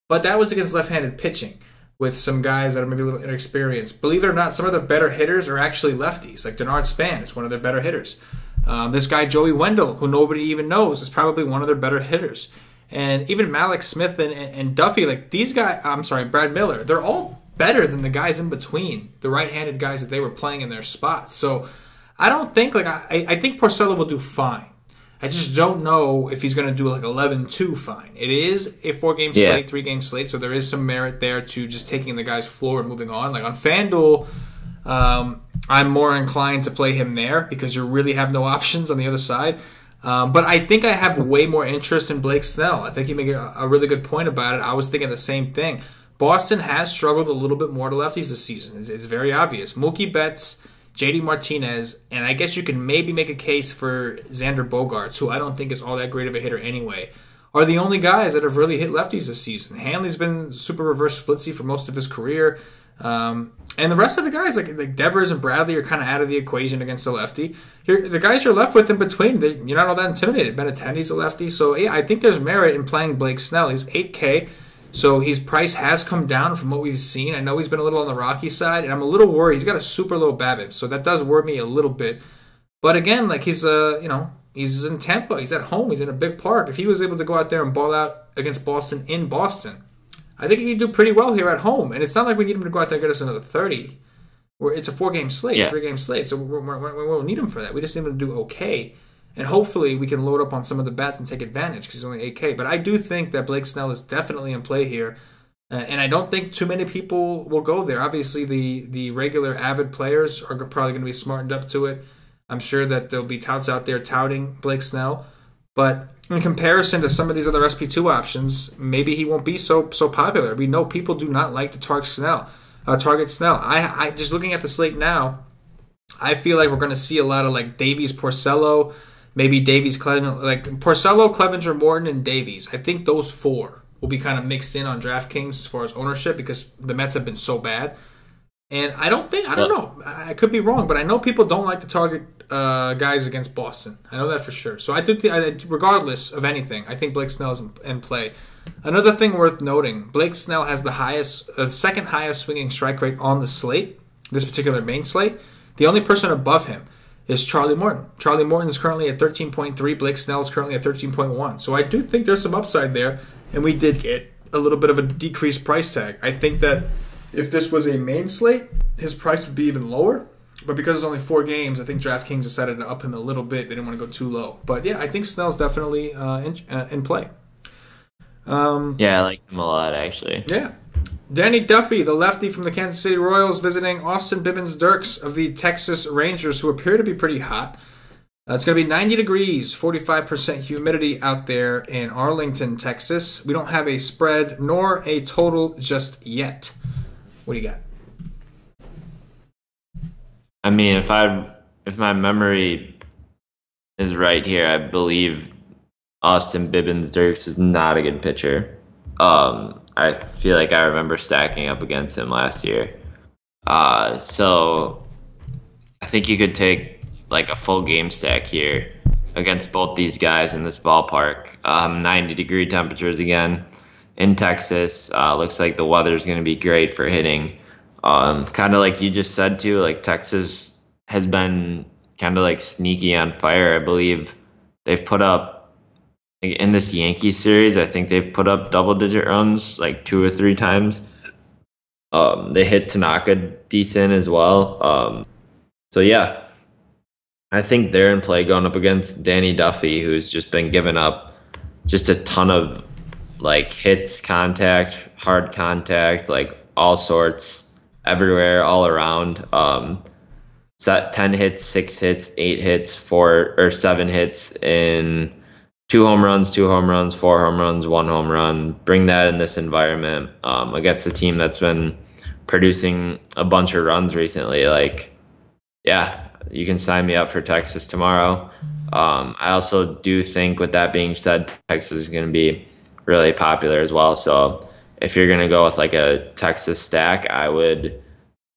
But that was against left-handed pitching with some guys that are maybe a little inexperienced. Believe it or not, some of their better hitters are actually lefties. Like Denard Span is one of their better hitters. This guy, Joey Wendell, who nobody even knows, is probably one of their better hitters. And even Malik Smith and Duffy, like these guys, Brad Miller, they're all better than the guys in between, the right-handed guys that they were playing in their spots. So I don't think, I think Porcello will do fine. I just don't know if he's going to do like 11-2 fine. It is a 4-game slate, 3-game slate, so there is some merit there to just taking the guy's floor and moving on. Like on FanDuel, I'm more inclined to play him there because you really have no options on the other side. But I think I have way more interest in Blake Snell. I think you make a really good point about it. I was thinking the same thing. Boston has struggled a little bit more to lefties this season. It's very obvious. Mookie Betts, JD Martinez, and I guess you can maybe make a case for Xander Bogaerts, who I don't think is all that great of a hitter anyway, are the only guys that have really hit lefties this season. Hanley's been super reverse splitsy for most of his career. And the rest of the guys, like Devers and Bradley, are kind of out of the equation against the lefty. The guys you're left with in between, you're not all that intimidated. Benintendi's a lefty. So, yeah, I think there's merit in playing Blake Snell. He's $8K. So his price has come down from what we've seen. I know he's been a little on the rocky side, and I'm a little worried. He's got a super low BABIP, so that does worry me a little bit. But again, like he's in Tampa. He's at home. He's in a big park. If he was able to go out there and ball out against Boston in Boston, I think he could do pretty well here at home. And it's not like we need him to go out there and get us another 30. It's a 4-game slate, 3-game slate, so we won't need him for that. We just need him to do okay. And hopefully we can load up on some of the bats and take advantage because he's only 8K. But I do think that Blake Snell is definitely in play here. And I don't think too many people will go there. Obviously, the regular avid players are probably going to be smartened up to it. I'm sure that there'll be touts out there touting Blake Snell. But in comparison to some of these other SP2 options, maybe he won't be so popular. We know people do not like to target Snell. I just looking at the slate now, I feel like we're going to see a lot of like Davies, Porcello, maybe Davies, like Porcello, Clevenger, Morton, and Davies. I think those 4 will be kind of mixed in on DraftKings as far as ownership because the Mets have been so bad. And I don't know. I could be wrong, but I know people don't like to target guys against Boston. I know that for sure. So I do think, regardless of anything, I think Blake Snell is in play. Another thing worth noting, Blake Snell has the second highest swinging strike rate on the slate, this particular main slate. The only person above him is Charlie Morton. Charlie Morton is currently at 13.3. Blake Snell is currently at 13.1. So I do think there's some upside there, and we did get a little bit of a decreased price tag. I think that if this was a main slate, his price would be even lower. But because it's only 4 games, I think DraftKings decided to up him a little bit. They didn't want to go too low. But yeah, I think Snell's definitely in play. Yeah, I like him a lot, actually. Yeah. Danny Duffy, the lefty from the Kansas City Royals, visiting Austin Bibbins-Dirks of the Texas Rangers, who appear to be pretty hot. It's going to be 90 degrees, 45% humidity out there in Arlington, Texas. We don't have a spread nor a total just yet. What do you got? I mean, if my memory is right here, I believe Austin Bibbins-Dirks is not a good pitcher. I feel like I remember stacking up against him last year. So I think you could take like a full game stack here against both these guys in this ballpark. 90-degree temperatures again in Texas. Looks like the weather is going to be great for hitting. Kind of like you just said too, like Texas has been kind of like sneaky on fire. I believe they've put up, in this Yankees series, I think they've put up double-digit runs like 2 or 3 times. They hit Tanaka decent as well. So yeah, I think they're in play going up against Danny Duffy, who's just been giving up just a ton of like hits, contact, hard contact, like all sorts, everywhere, all around. Set 10 hits, 6 hits, 8 hits, 4 or 7 hits in 2 home runs, 4 home runs, 1 home run. Bring that in this environment against a team that's been producing a bunch of runs recently. Like, yeah, you can sign me up for Texas tomorrow. I also do think, with that being said, Texas is going to be really popular as well. So if you're going to go with like a Texas stack, I would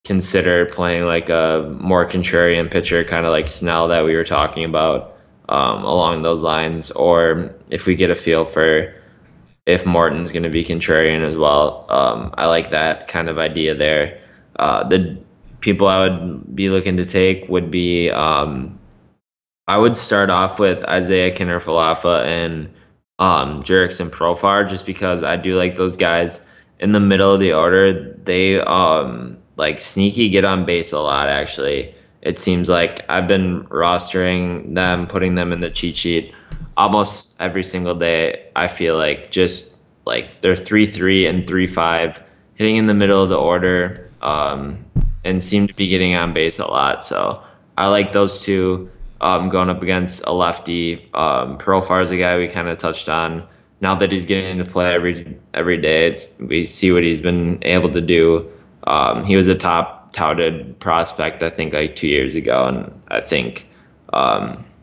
consider playing like a more contrarian pitcher, kind of like Snell that we were talking about. Along those lines, or if we get a feel for if Morton's going to be contrarian as well. I like that kind of idea there. The people I would be looking to take would be, I would start off with Isaiah Kinner-Falefa and Jurickson Profar, just because I do like those guys in the middle of the order. They like sneaky get on base a lot, actually. It seems like I've been rostering them, putting them in the cheat sheet almost every single day. I feel like just like they're 3-3 and 3-5, hitting in the middle of the order, and seem to be getting on base a lot. So I like those two going up against a lefty. Profar is a guy we kind of touched on. Now that he's getting to play every day, we see what he's been able to do. He was a top touted prospect, I think, like 2 years ago, and I think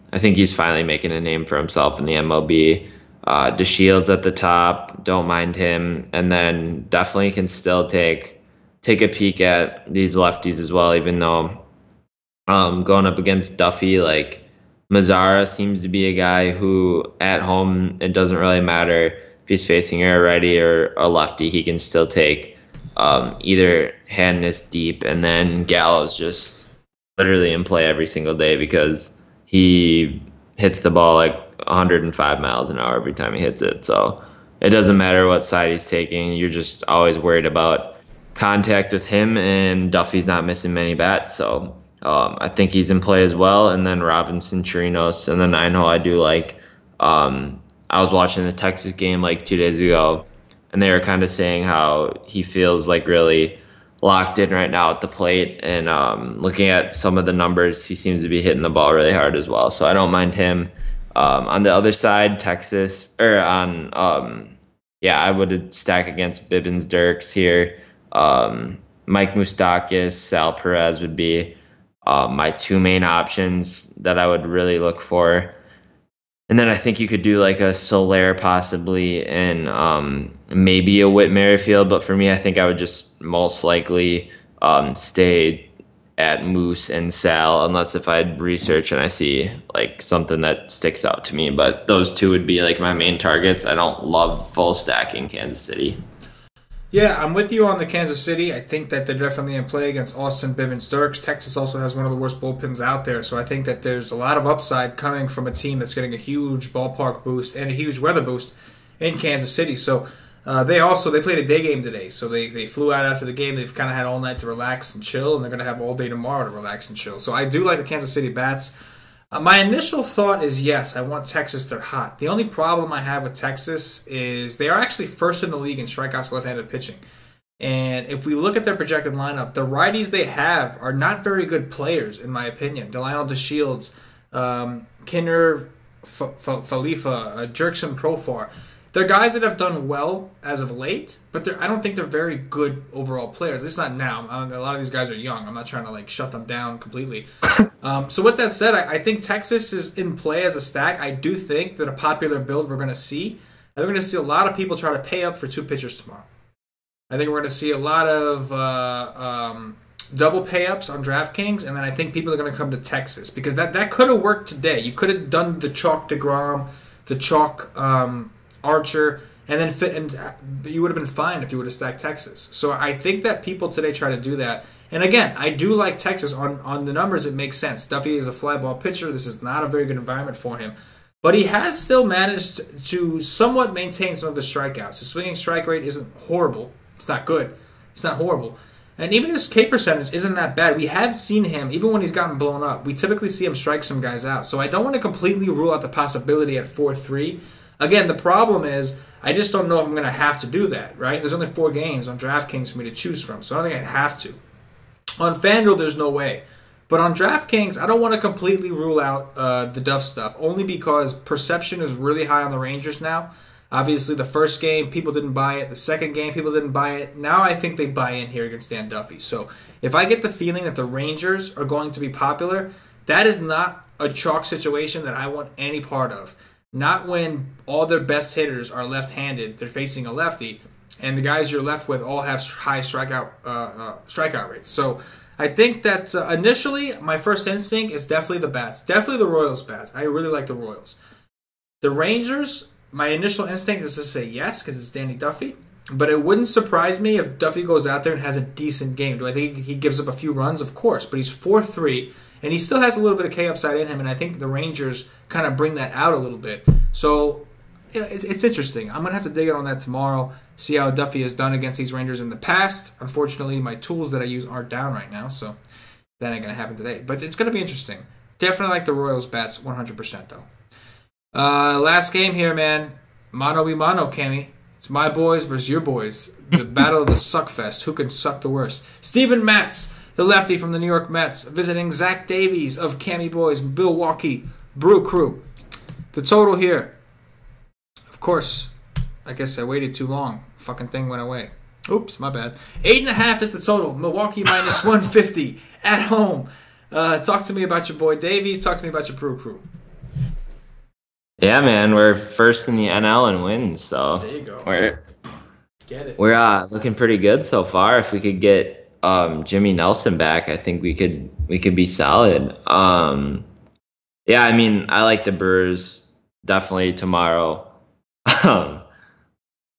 he's finally making a name for himself in the MLB. DeShields at the top, don't mind him, and then definitely can still take a peek at these lefties as well, even though going up against Duffy, like Mazzara seems to be a guy who at home, it doesn't really matter if he's facing a righty or a lefty, he can still take either hand this deep, and then Gallo's just literally in play every single day because he hits the ball like 105 miles an hour every time he hits it. So it doesn't matter what side he's taking. You're just always worried about contact with him, and Duffy's not missing many bats. So I think he's in play as well. And then Robinson Chirinos and the 9-hole I do like. I was watching the Texas game like 2 days ago, and they were kind of saying how he feels like really locked in right now at the plate. And looking at some of the numbers, he seems to be hitting the ball really hard as well. So I don't mind him. On the other side, Texas, I would stack against Bibbins-Dirks here. Mike Moustakas, Sal Perez would be my 2 main options that I would really look for. And then I think you could do like a Soler possibly, and maybe a Whit Merrifield. But for me, I think I would just most likely stay at Moose and Sal, unless if I research and I see like something that sticks out to me. But those two would be like my main targets. I don't love full stacking Kansas City. Yeah, I'm with you on the Kansas City. I think that they're definitely in play against Austin, Bibb, and Sturks. Texas also has one of the worst bullpens out there, so I think that there's a lot of upside coming from a team that's getting a huge ballpark boost and a huge weather boost in Kansas City. So they played a day game today, so they flew out after the game. They've kind of had all night to relax and chill, and they're going to have all day tomorrow to relax and chill. So I do like the Kansas City bats. My initial thought is yes, I want Texas. They're hot. The only problem I have with Texas is they are actually first in the league in strikeouts left-handed pitching. And if we look at their projected lineup, the righties they have are not very good players, in my opinion. Delino DeShields, Kinner, Falifa, Jerkson Profar. They're guys that have done well as of late, but I don't think they're very good overall players. It's not now. A lot of these guys are young. I'm not trying to like shut them down completely. So with that said, I think Texas is in play as a stack. I do think that a popular build we're going to see. We're going to see a lot of people try to pay up for two pitchers tomorrow. I think we're going to see a lot of double pay-ups on DraftKings, and then I think people are going to come to Texas because that could have worked today. You could have done the chalk DeGrom, the chalk Archer, and then you would have been fine if you would have stacked Texas. So I think that people today try to do that. And again, I do like Texas on the numbers. It makes sense. Duffy is a fly ball pitcher. This is not a very good environment for him. But he has still managed to somewhat maintain some of the strikeouts. His swinging strike rate isn't horrible. It's not good. It's not horrible. And even his K percentage isn't that bad. We have seen him, even when he's gotten blown up, we typically see him strike some guys out. So I don't want to completely rule out the possibility at 4-3. Again, the problem is I just don't know if I'm going to have to do that, right? There's only 4 games on DraftKings for me to choose from, so I don't think I have to. On FanDuel, there's no way. But on DraftKings, I don't want to completely rule out the Duff stuff, only because perception is really high on the Rangers now. Obviously, the first game, people didn't buy it. The second game, people didn't buy it. Now I think they buy in here against Dan Duffy. So if I get the feeling that the Rangers are going to be popular, that is not a chalk situation that I want any part of. Not when all their best hitters are left-handed, they're facing a lefty, and the guys you're left with all have high strikeout rates. So I think that initially, my first instinct is definitely the bats. Definitely the Royals bats. I really like the Royals. The Rangers, my initial instinct is to say yes, because it's Danny Duffy. But it wouldn't surprise me if Duffy goes out there and has a decent game. Do I think he gives up a few runs? Of course. But he's 4-3. And he still has a little bit of K upside in him, and I think the Rangers kind of bring that out a little bit. So it's interesting. I'm going to have to dig in on that tomorrow, see how Duffy has done against these Rangers in the past. Unfortunately, my tools that I use aren't down right now, so that ain't going to happen today. But it's going to be interesting. Definitely like the Royals bats 100% though. Last game here, man. Mano a mano, Cammy. It's my boys versus your boys. The battle of the suckfest. Who can suck the worst? Steven Matz, the lefty from the New York Mets, visiting Zach Davies of Cammy Boys, Milwaukee Brew Crew. The total here, of course, I guess I waited too long. Fucking thing went away. Oops, my bad. 8.5 is the total. Milwaukee minus 150 at home. Talk to me about your boy Davies. Talk to me about your Brew Crew. Yeah, man, we're first in the NL in wins, so there you go. We're looking pretty good so far. If we could get Jimmy Nelson back, I think we could be solid. Yeah, I mean, I like the Brewers definitely tomorrow.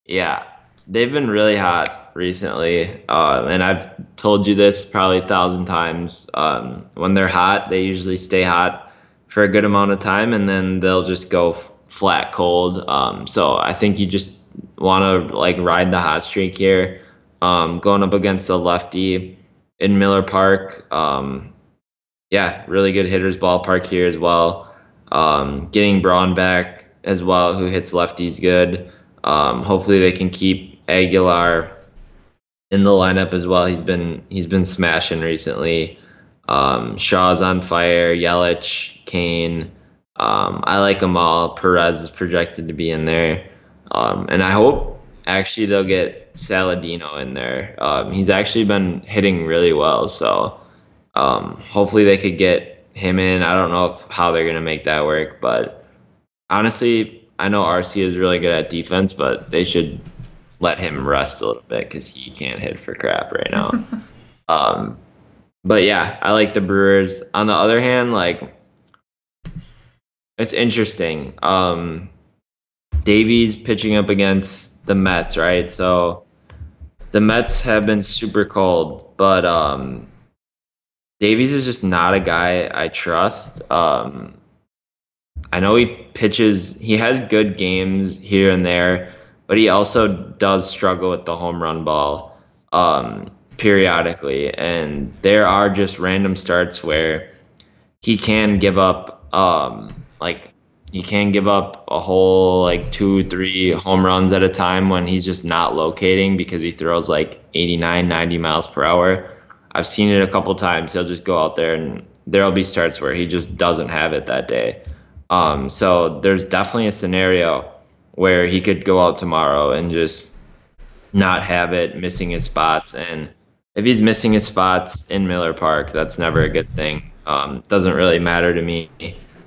Yeah, they've been really hot recently, and I've told you this probably 1,000 times. When they're hot, they usually stay hot for a good amount of time, and then they'll just go flat cold. So I think you just want to like ride the hot streak here. Going up against a lefty in Miller Park. Yeah, really good hitters ballpark here as well. Getting Braun back as well, who hits lefties good. Hopefully they can keep Aguilar in the lineup as well. He's been smashing recently. Shaw's on fire. Yelich, Kane. I like them all. Perez is projected to be in there. And I hope actually they'll get Saladino in there. He's actually been hitting really well, so hopefully they could get him in. I don't know how they're going to make that work, but honestly, I know RC is really good at defense, but they should let him rest a little bit because he can't hit for crap right now. But yeah, I like the Brewers. On the other hand, like it's interesting. Davies pitching up against the Mets, right? So the Mets have been super cold, but Davies is just not a guy I trust. I know he pitches, he has good games here and there, but he also does struggle with the home run ball periodically. And there are just random starts where he can give up like he can give up a whole like 2 3 home runs at a time when he's just not locating because he throws like 89 90 miles per hour. I've seen it a couple times. He'll just go out there and there'll be starts where he just doesn't have it that day. So there's definitely a scenario where he could go out tomorrow and just not have it, missing his spots. And if he's missing his spots in Miller Park, that's never a good thing. Doesn't really matter to me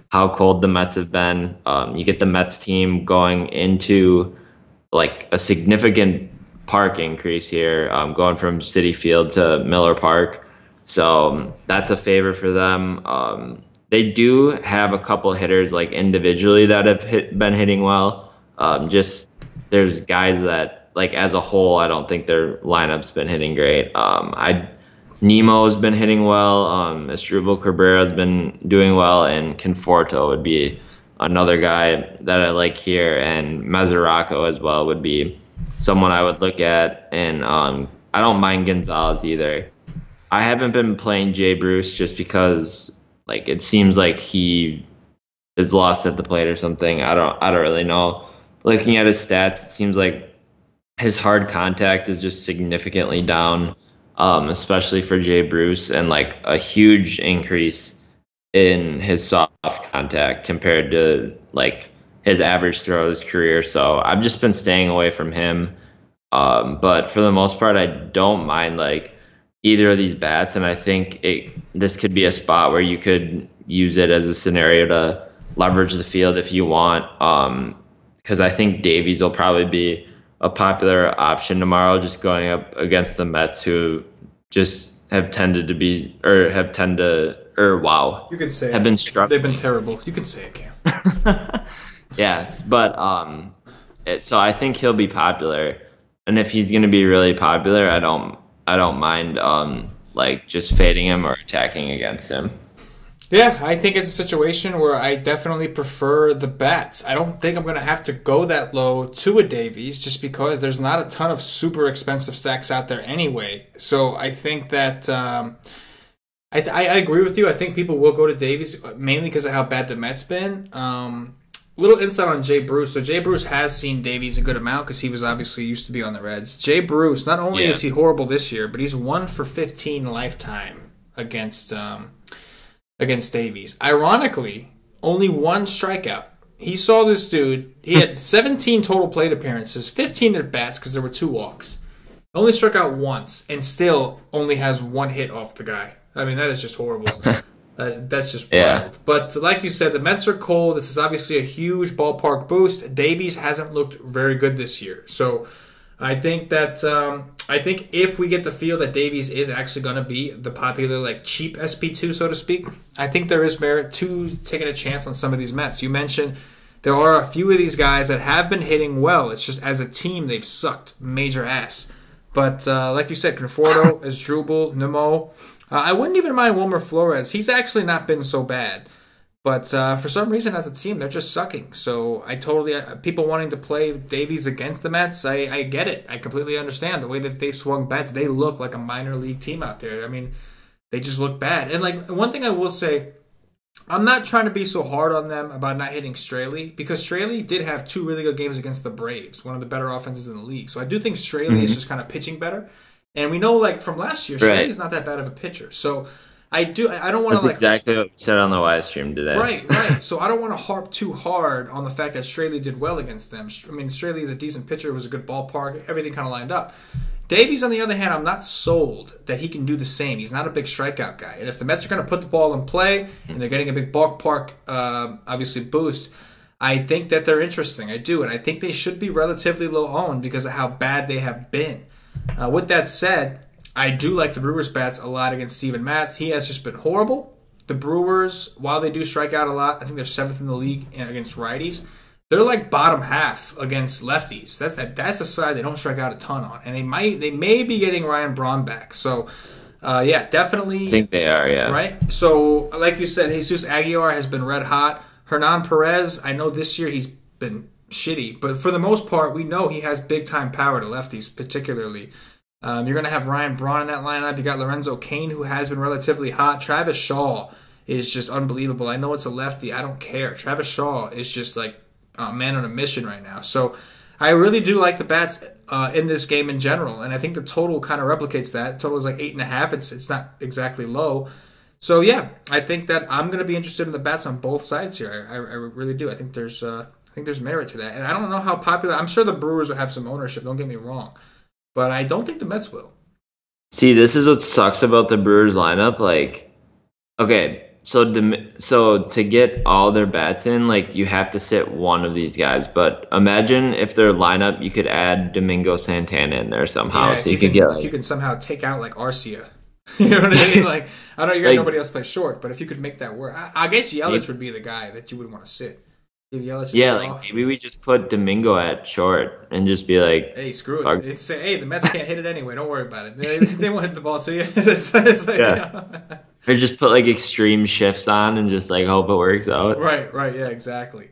how cold the Mets have been. You get the Mets team going into like a significant park increase here, going from Citi Field to Miller Park. So that's a favor for them. They do have a couple hitters like individually that have been hitting well. Just there's guys that like as a whole, I don't think their lineup's been hitting great. Nemo's been hitting well. Asdrubal Cabrera's been doing well, and Conforto would be another guy that I like here, and Mesoraco as well would be someone I would look at. And I don't mind Gonzalez either. I haven't been playing Jay Bruce just because like it seems like he is lost at the plate or something. I don't really know. Looking at his stats, it seems like his hard contact is just significantly down, especially for Jay Bruce, and like a huge increase in his soft contact compared to like his average throw of his career. So I've just been staying away from him. But for the most part, I don't mind like either of these bats, and I think this could be a spot where you could use it as a scenario to leverage the field if you want. Because I think Davies will probably be a popular option tomorrow, just going up against the Mets, who just have tended to be, wow, you can say have been struggling. They've been terrible. You can say it, Cam. Yeah, but so I think he'll be popular, and if he's going to be really popular, I don't mind like just fading him or attacking against him. Yeah, I think it's a situation where I definitely prefer the bats. I don't think I'm going to have to go that low to a Davies just because there's not a ton of super expensive stacks out there anyway. So I think that I agree with you. I think people will go to Davies mainly because of how bad the Mets been. Little insight on Jay Bruce. So Jay Bruce has seen Davies a good amount because he was obviously used to be on the Reds. Jay Bruce, not only is he horrible this year, but he's 1 for 15 lifetime against Davies. Ironically, only 1 strikeout. He saw this dude. He had 17 total plate appearances, 15 at bats because there were 2 walks. Only struck out once, and still only has 1 hit off the guy. I mean, that is just horrible. That's just wild. But like you said, the Mets are cold. This is obviously a huge ballpark boost. Davies hasn't looked very good this year. So I think that if we get the feel that Davies is actually going to be the popular, like, cheap SP2, so to speak, I think there is merit to taking a chance on some of these Mets. You mentioned there are a few of these guys that have been hitting well. It's just as a team, they've sucked major ass. But like you said, Conforto, Asdrubal, Nemo. I wouldn't even mind Wilmer Flores. He's actually not been so bad. But for some reason, as a team, they're just sucking. So I totally, people wanting to play Davies against the Mets, I get it. I completely understand the way that they swung bats. They look like a minor league team out there. I mean, they just look bad. And like one thing I will say, I'm not trying to be so hard on them about not hitting Straley, because Straley did have 2 really good games against the Braves, one of the better offenses in the league. So I do think Straley is just kind of pitching better. And we know, like, from last year, Straley's not that bad of a pitcher. So I don't want to, That's exactly what we said on the Y stream today. Right. So I don't want to harp too hard on the fact that Straley did well against them. I mean, Straley is a decent pitcher. It was a good ballpark. Everything kind of lined up. Davies, on the other hand, I'm not sold that he can do the same. He's not a big strikeout guy. And if the Mets are going to put the ball in play and they're getting a big ballpark, obviously, boost, I think that they're interesting. I do. And I think they should be relatively low owned because of how bad they have been. With that said, I do like the Brewers bats a lot against Steven Matz. He has just been horrible. The Brewers, while they do strike out a lot, I think they're 7th in the league against righties. They're like bottom half against lefties. That's a side they don't strike out a ton on, and they may be getting Ryan Braun back. So, yeah, definitely. I think they are, yeah. Right. So, like you said, Jesus Aguilar has been red hot. Hernan Perez, I know this year he's been shitty, but for the most part, we know he has big time power to lefties, particularly. You're going to have Ryan Braun in that lineup. You got Lorenzo Cain, who has been relatively hot. Travis Shaw is just unbelievable. I know it's a lefty. I don't care. Travis Shaw is just like a man on a mission right now. So I really do like the bats in this game in general, and I think the total kind of replicates that. The total is like 8.5. It's not exactly low. So yeah, I think that I'm going to be interested in the bats on both sides here. I really do. I think there's merit to that, and I don't know how popular. I'm sure the Brewers will have some ownership. Don't get me wrong, but I don't think the Mets will. See, this is what sucks about the Brewers lineup. Like, okay. So to get all their bats in, like, you have to sit one of these guys. But imagine if their lineup, you could add Domingo Santana in there somehow. Yeah, so you could get like, if you can somehow take out like Arcia. You know what I mean? Like, I know you got like, nobody else to play short, but if you could make that work, I guess Yelich would be the guy that you would want to sit. Yeah, like maybe we just put Domingo at short and just be like, hey, screw it. It's, hey, the Mets can't hit it anyway. Don't worry about it. They won't hit the ball to you. It's like, yeah. Or just put like extreme shifts on and just like hope it works out. Right, yeah, exactly.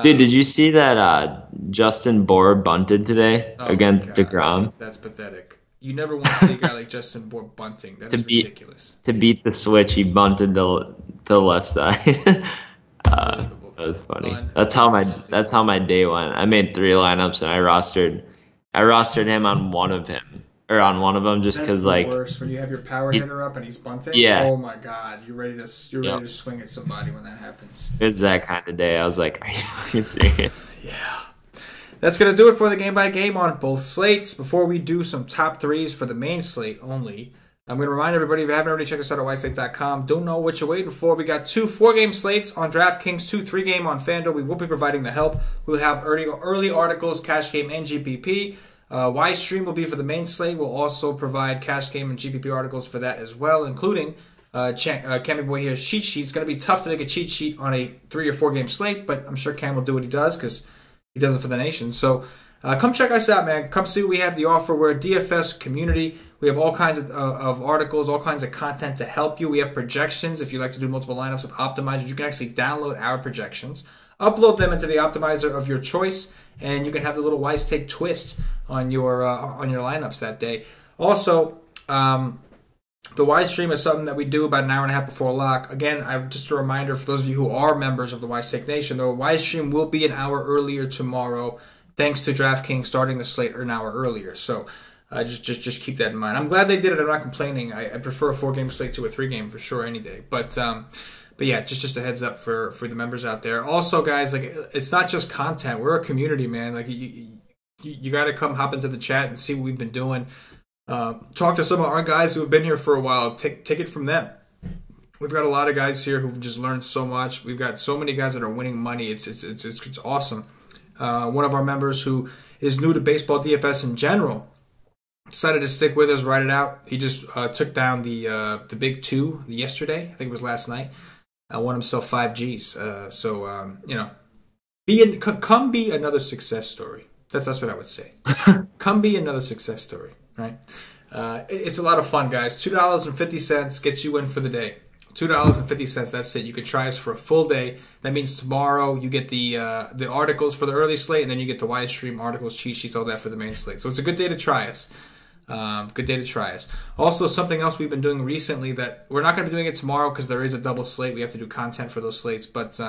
Dude, did you see that Justin Bour bunted today against DeGrom? That's pathetic. You never want to see a guy like Justin Bour bunting. That's ridiculous. To beat the switch, he bunted the left side. That was funny. That's how my day went. I made 3 lineups and I rostered him on one of them just because like worse when you have your power hitter up and he's bunting. Yeah. Oh my god, you're ready to swing at somebody when that happens. It's that kind of day. I was like, are you fucking serious? Yeah. That's going to do it for the game by game on both slates. Before we do some top threes for the main slate only, I'm going to remind everybody, if you haven't already, check us out at whiteslate.com. Don't know what you're waiting for. We got 2 4-game slates on DraftKings, 2 3-game on FanDuel. We will be providing the help. We'll have early articles, cash game, and GPP. Y-Stream will be for the main slate. We'll also provide cash game and GPP articles for that as well, including Cammy Boy here's cheat sheet. It's going to be tough to make a cheat sheet on a 3 or 4-game slate, but I'm sure Cam will do what he does because he does it for the nation. So come check us out, man. Come see what we have to offer. We're a DFS community. We have all kinds of articles, all kinds of content to help you. We have projections. If you like to do multiple lineups with optimizers, you can actually download our projections, upload them into the optimizer of your choice, and you can have the little Wise Take twist on your lineups that day. Also, the Wise Stream is something that we do about an hour and a half before lock. Again, just a reminder for those of you who are members of the Wise Take Nation, the Wise Stream will be an hour earlier tomorrow, thanks to DraftKings starting the slate an hour earlier. So just keep that in mind. I'm glad they did it. I'm not complaining. I prefer a 4-game slate to a 3-game for sure any day. But yeah, just a heads up for the members out there. Also, guys, like, it's not just content. We're a community, man. Like, you got to come hop into the chat and see what we've been doing. Talk to some of our guys who have been here for a while. Take it from them. We've got a lot of guys here who've just learned so much. We've got so many guys that are winning money. It's awesome. One of our members who is new to baseball DFS in general decided to stick with us, ride it out. He just took down the big 2 yesterday. I think it was last night. Won himself 5 Gs. So come be another success story. That's what I would say. Come be another success story, right? It's a lot of fun, guys. $2.50 gets you in for the day. $2.50. That's it. You could try us for a full day. That means tomorrow you get the articles for the early slate, and then you get the Wise Stream articles, cheat sheets, all that for the main slate. So it's a good day to try us. Good day to try us. Also, something else we've been doing recently that we're not going to be doing it tomorrow because there is a double slate. We have to do content for those slates. But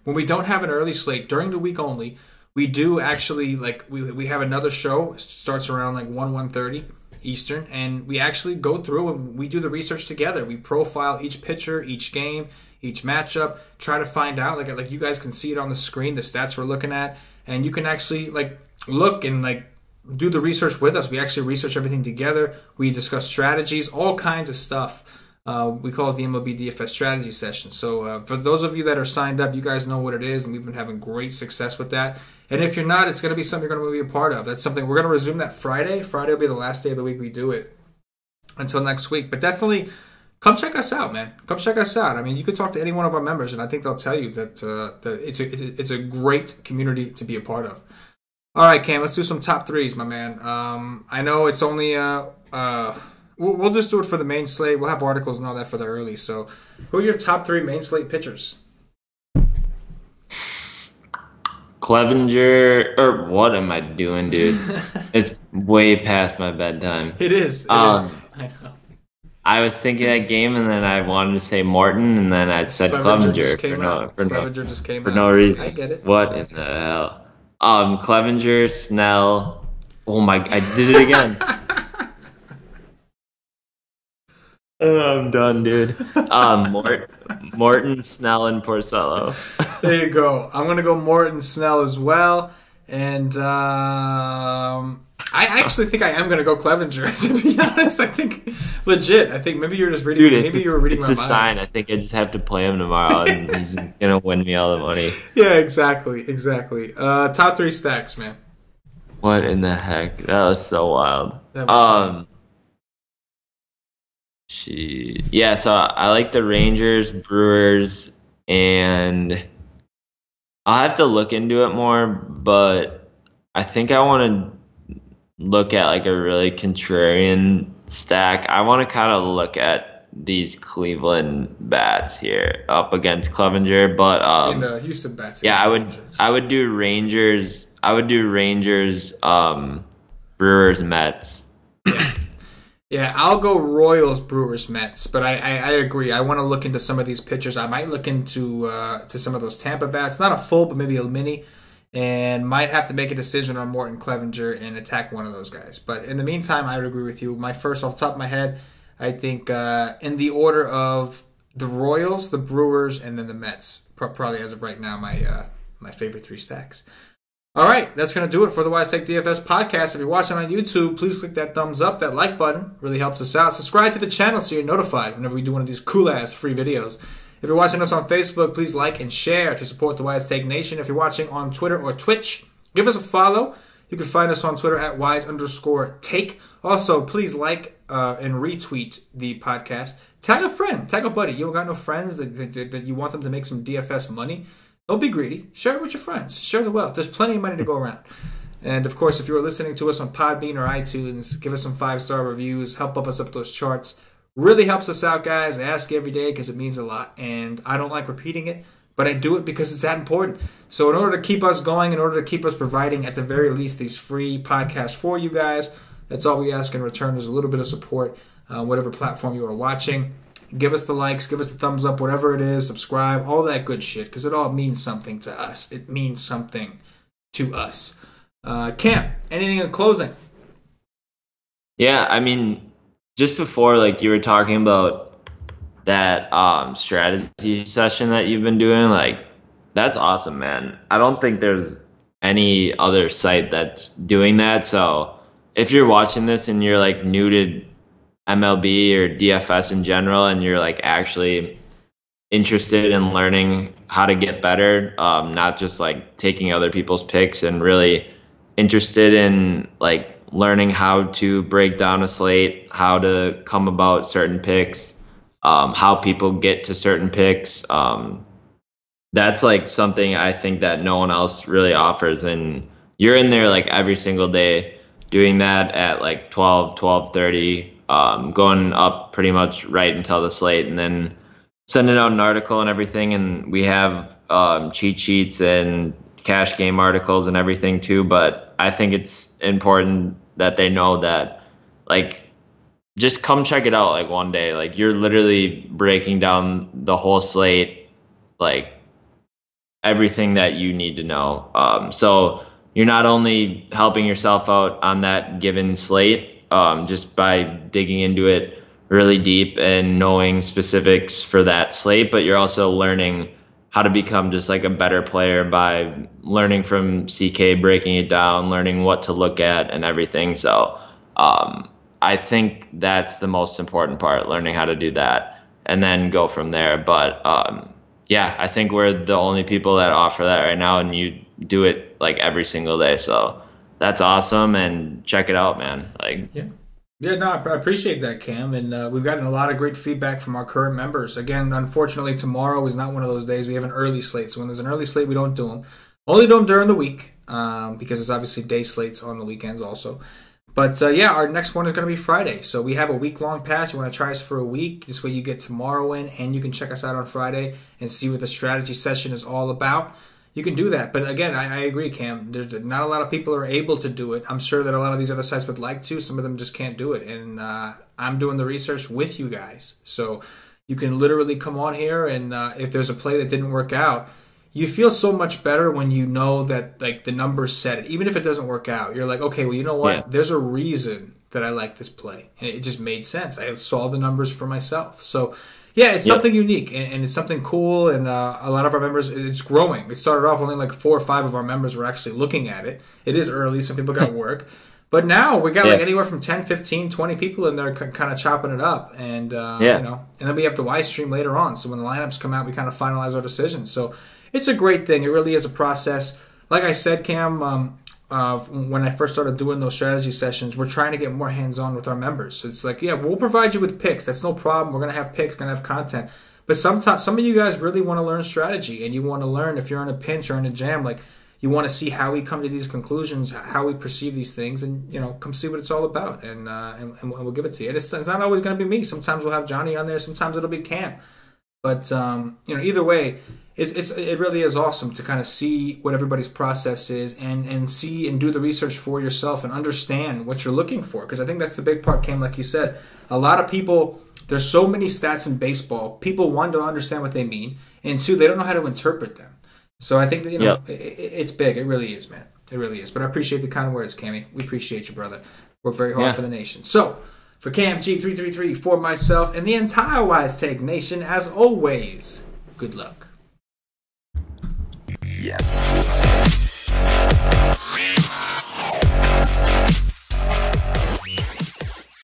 when we don't have an early slate during the week only, we do actually we have another show. It starts around like 1:30 Eastern, and we actually go through and we do the research together. We profile each pitcher, each game, each matchup, try to find out like you guys can see it on the screen, the stats we're looking at, and you can actually look and do the research with us. We actually research everything together. We discuss strategies, all kinds of stuff. We call it the MLB DFS strategy session. So for those of you that are signed up, you guys know what it is, and we've been having great success with that. And if you're not, it's going to be something you're going to be a part of. That's something we're going to resume that Friday. Friday will be the last day of the week we do it. until next week. But definitely come check us out, man. Come check us out. I mean, you could talk to any one of our members, and I think they'll tell you that it's a great community to be a part of. All right, Cam, let's do some top threes, my man. I know it's only we'll just do it for the main slate. We'll have articles and all that for the early. So, who are your top 3 main slate pitchers? Clevenger, or what am I doing, dude? It's way past my bedtime. It is. I know. I was thinking that game, and then I wanted to say Morton, and then I said Clevenger for no reason. I get it. What in the hell? Clevenger, Snell. Oh my! I did it again. I'm done, dude. Morton, Snell, and Porcello. There you go. I'm gonna go Morton, Snell as well, and I actually think I am gonna go Clevenger. To be honest, I think legit. I think maybe you're just reading. Dude, maybe you were reading my mind. It's a sign. I think I just have to play him tomorrow, and he's gonna win me all the money. Yeah, exactly. Top 3 stacks, man. What in the heck? That was so wild. That was fun. Yeah, so I like the Rangers, Brewers, and I'll have to look into it more, but I think I want to look at like a really contrarian stack. I want to kind of look at these Cleveland bats here up against Clevenger, but in the Houston bats. Yeah, I would do Rangers. Brewers, Mets. Yeah, I'll go Royals, Brewers, Mets, but I agree. I want to look into some of these pitchers. I might look into to some of those Tampa bats, not a full, but maybe a mini, and might have to make a decision on Morton, Clevenger and attack one of those guys. But in the meantime, I would agree with you. My first, off the top of my head, I think in the order of the Royals, the Brewers, and then the Mets. Probably as of right now, my favorite 3 stacks. All right, that's going to do it for the Wise Take DFS podcast. If you're watching on YouTube, please click that thumbs up, that like button. Really helps us out. Subscribe to the channel so you're notified whenever we do one of these cool-ass free videos. If you're watching us on Facebook, please like and share to support the Wise Take Nation. If you're watching on Twitter or Twitch, give us a follow. You can find us on Twitter at @wise_take. Also, please like and retweet the podcast. Tag a friend, tag a buddy. You don't got no friends that you want them to make some DFS money? Don't be greedy. Share it with your friends. Share the wealth. There's plenty of money to go around. And, of course, if you're listening to us on Podbean or iTunes, give us some 5-star reviews. Help bump us up those charts. Really helps us out, guys. I ask you every day because it means a lot. And I don't like repeating it, but I do it because it's that important. So in order to keep us going, in order to keep us providing, at the very least, these free podcasts for you guys, that's all we ask in return is a little bit of support on whatever platform you are watching. Give us the likes, give us the thumbs up, whatever it is, subscribe, all that good shit, because it all means something to us. It means something to us. Cam, anything in closing? Yeah, I mean, just before, like, you were talking about that strategy session that you've been doing, like, that's awesome, man. I don't think there's any other site that's doing that, so if you're watching this and you're, like, new to MLB or DFS in general, and you're like actually interested in learning how to get better, not just like taking other people's picks, and really interested in like learning how to break down a slate, how to come about certain picks, how people get to certain picks. That's like something I think that no one else really offers, and you're in there like every single day doing that at like 12:30. Going up pretty much right until the slate, and then sending out an article and everything. And we have cheat sheets and cash game articles and everything too. But I think it's important that they know that, like, just come check it out like one day. Like, you're literally breaking down the whole slate, like everything that you need to know. So you're not only helping yourself out on that given slate, just by digging into it really deep and knowing specifics for that slate, but you're also learning how to become just like a better player by learning from CK, breaking it down, learning what to look at and everything. So I think that's the most important part, learning how to do that and then go from there. But yeah, I think we're the only people that offer that right now, and you do it like every single day. So that's awesome, and check it out, man. Like, yeah. Yeah, no, I appreciate that, Cam, and we've gotten a lot of great feedback from our current members. Again, unfortunately, tomorrow is not one of those days. We have an early slate, so when there's an early slate, we don't do them. Only do them during the week, because there's obviously day slates on the weekends also. But yeah, our next one is going to be Friday. So we have a week-long pass. You want to try us for a week. This way you get tomorrow in, and you can check us out on Friday and see what the strategy session is all about. You can do that. But again, I agree, Cam. There's not a lot of people are able to do it. I'm sure that a lot of these other sites would like to. Some of them just can't do it. And I'm doing the research with you guys. So you can literally come on here, and if there's a play that didn't work out, you feel so much better when you know that like the numbers said it. Even if it doesn't work out, you're like, okay, well, you know what? Yeah. There's a reason that I like this play. And it just made sense. I saw the numbers for myself. So yeah, it's something unique, and it's something cool, and a lot of our members, it's growing. It started off only like 4 or 5 of our members were actually looking at it. It is early. Some people got work. But now we got like anywhere from 10, 15, 20 people in there kind of chopping it up. And, you know, and then we have the Y stream later on. So when the lineups come out, we kind of finalize our decisions. So it's a great thing. It really is a process. Like I said, Cam, when I first started doing those strategy sessions, we're trying to get more hands-on with our members. So it's like, yeah, we'll provide you with picks. That's no problem. We're going to have picks, going to have content. But sometimes some of you guys really want to learn strategy, and you want to learn if you're in a pinch or in a jam, like you want to see how we come to these conclusions, how we perceive these things, and you know, come see what it's all about, and we'll give it to you. And it's not always going to be me. Sometimes we'll have Johnny on there. Sometimes it'll be Cam. But you know, either way, it really is awesome to kind of see what everybody's process is, and see and do the research for yourself and understand what you're looking for. Because I think that's the big part, Cam. Like you said, a lot of people, there's so many stats in baseball. People, one, don't understand what they mean, and two, they don't know how to interpret them. So I think that, you know, it's big. It really is, man. It really is. But I appreciate the kind words, Cammy. We appreciate you, brother. Work very hard for the nation. So for KamG333, for myself, and the entire Wise Take Nation, as always, good luck. Yeah.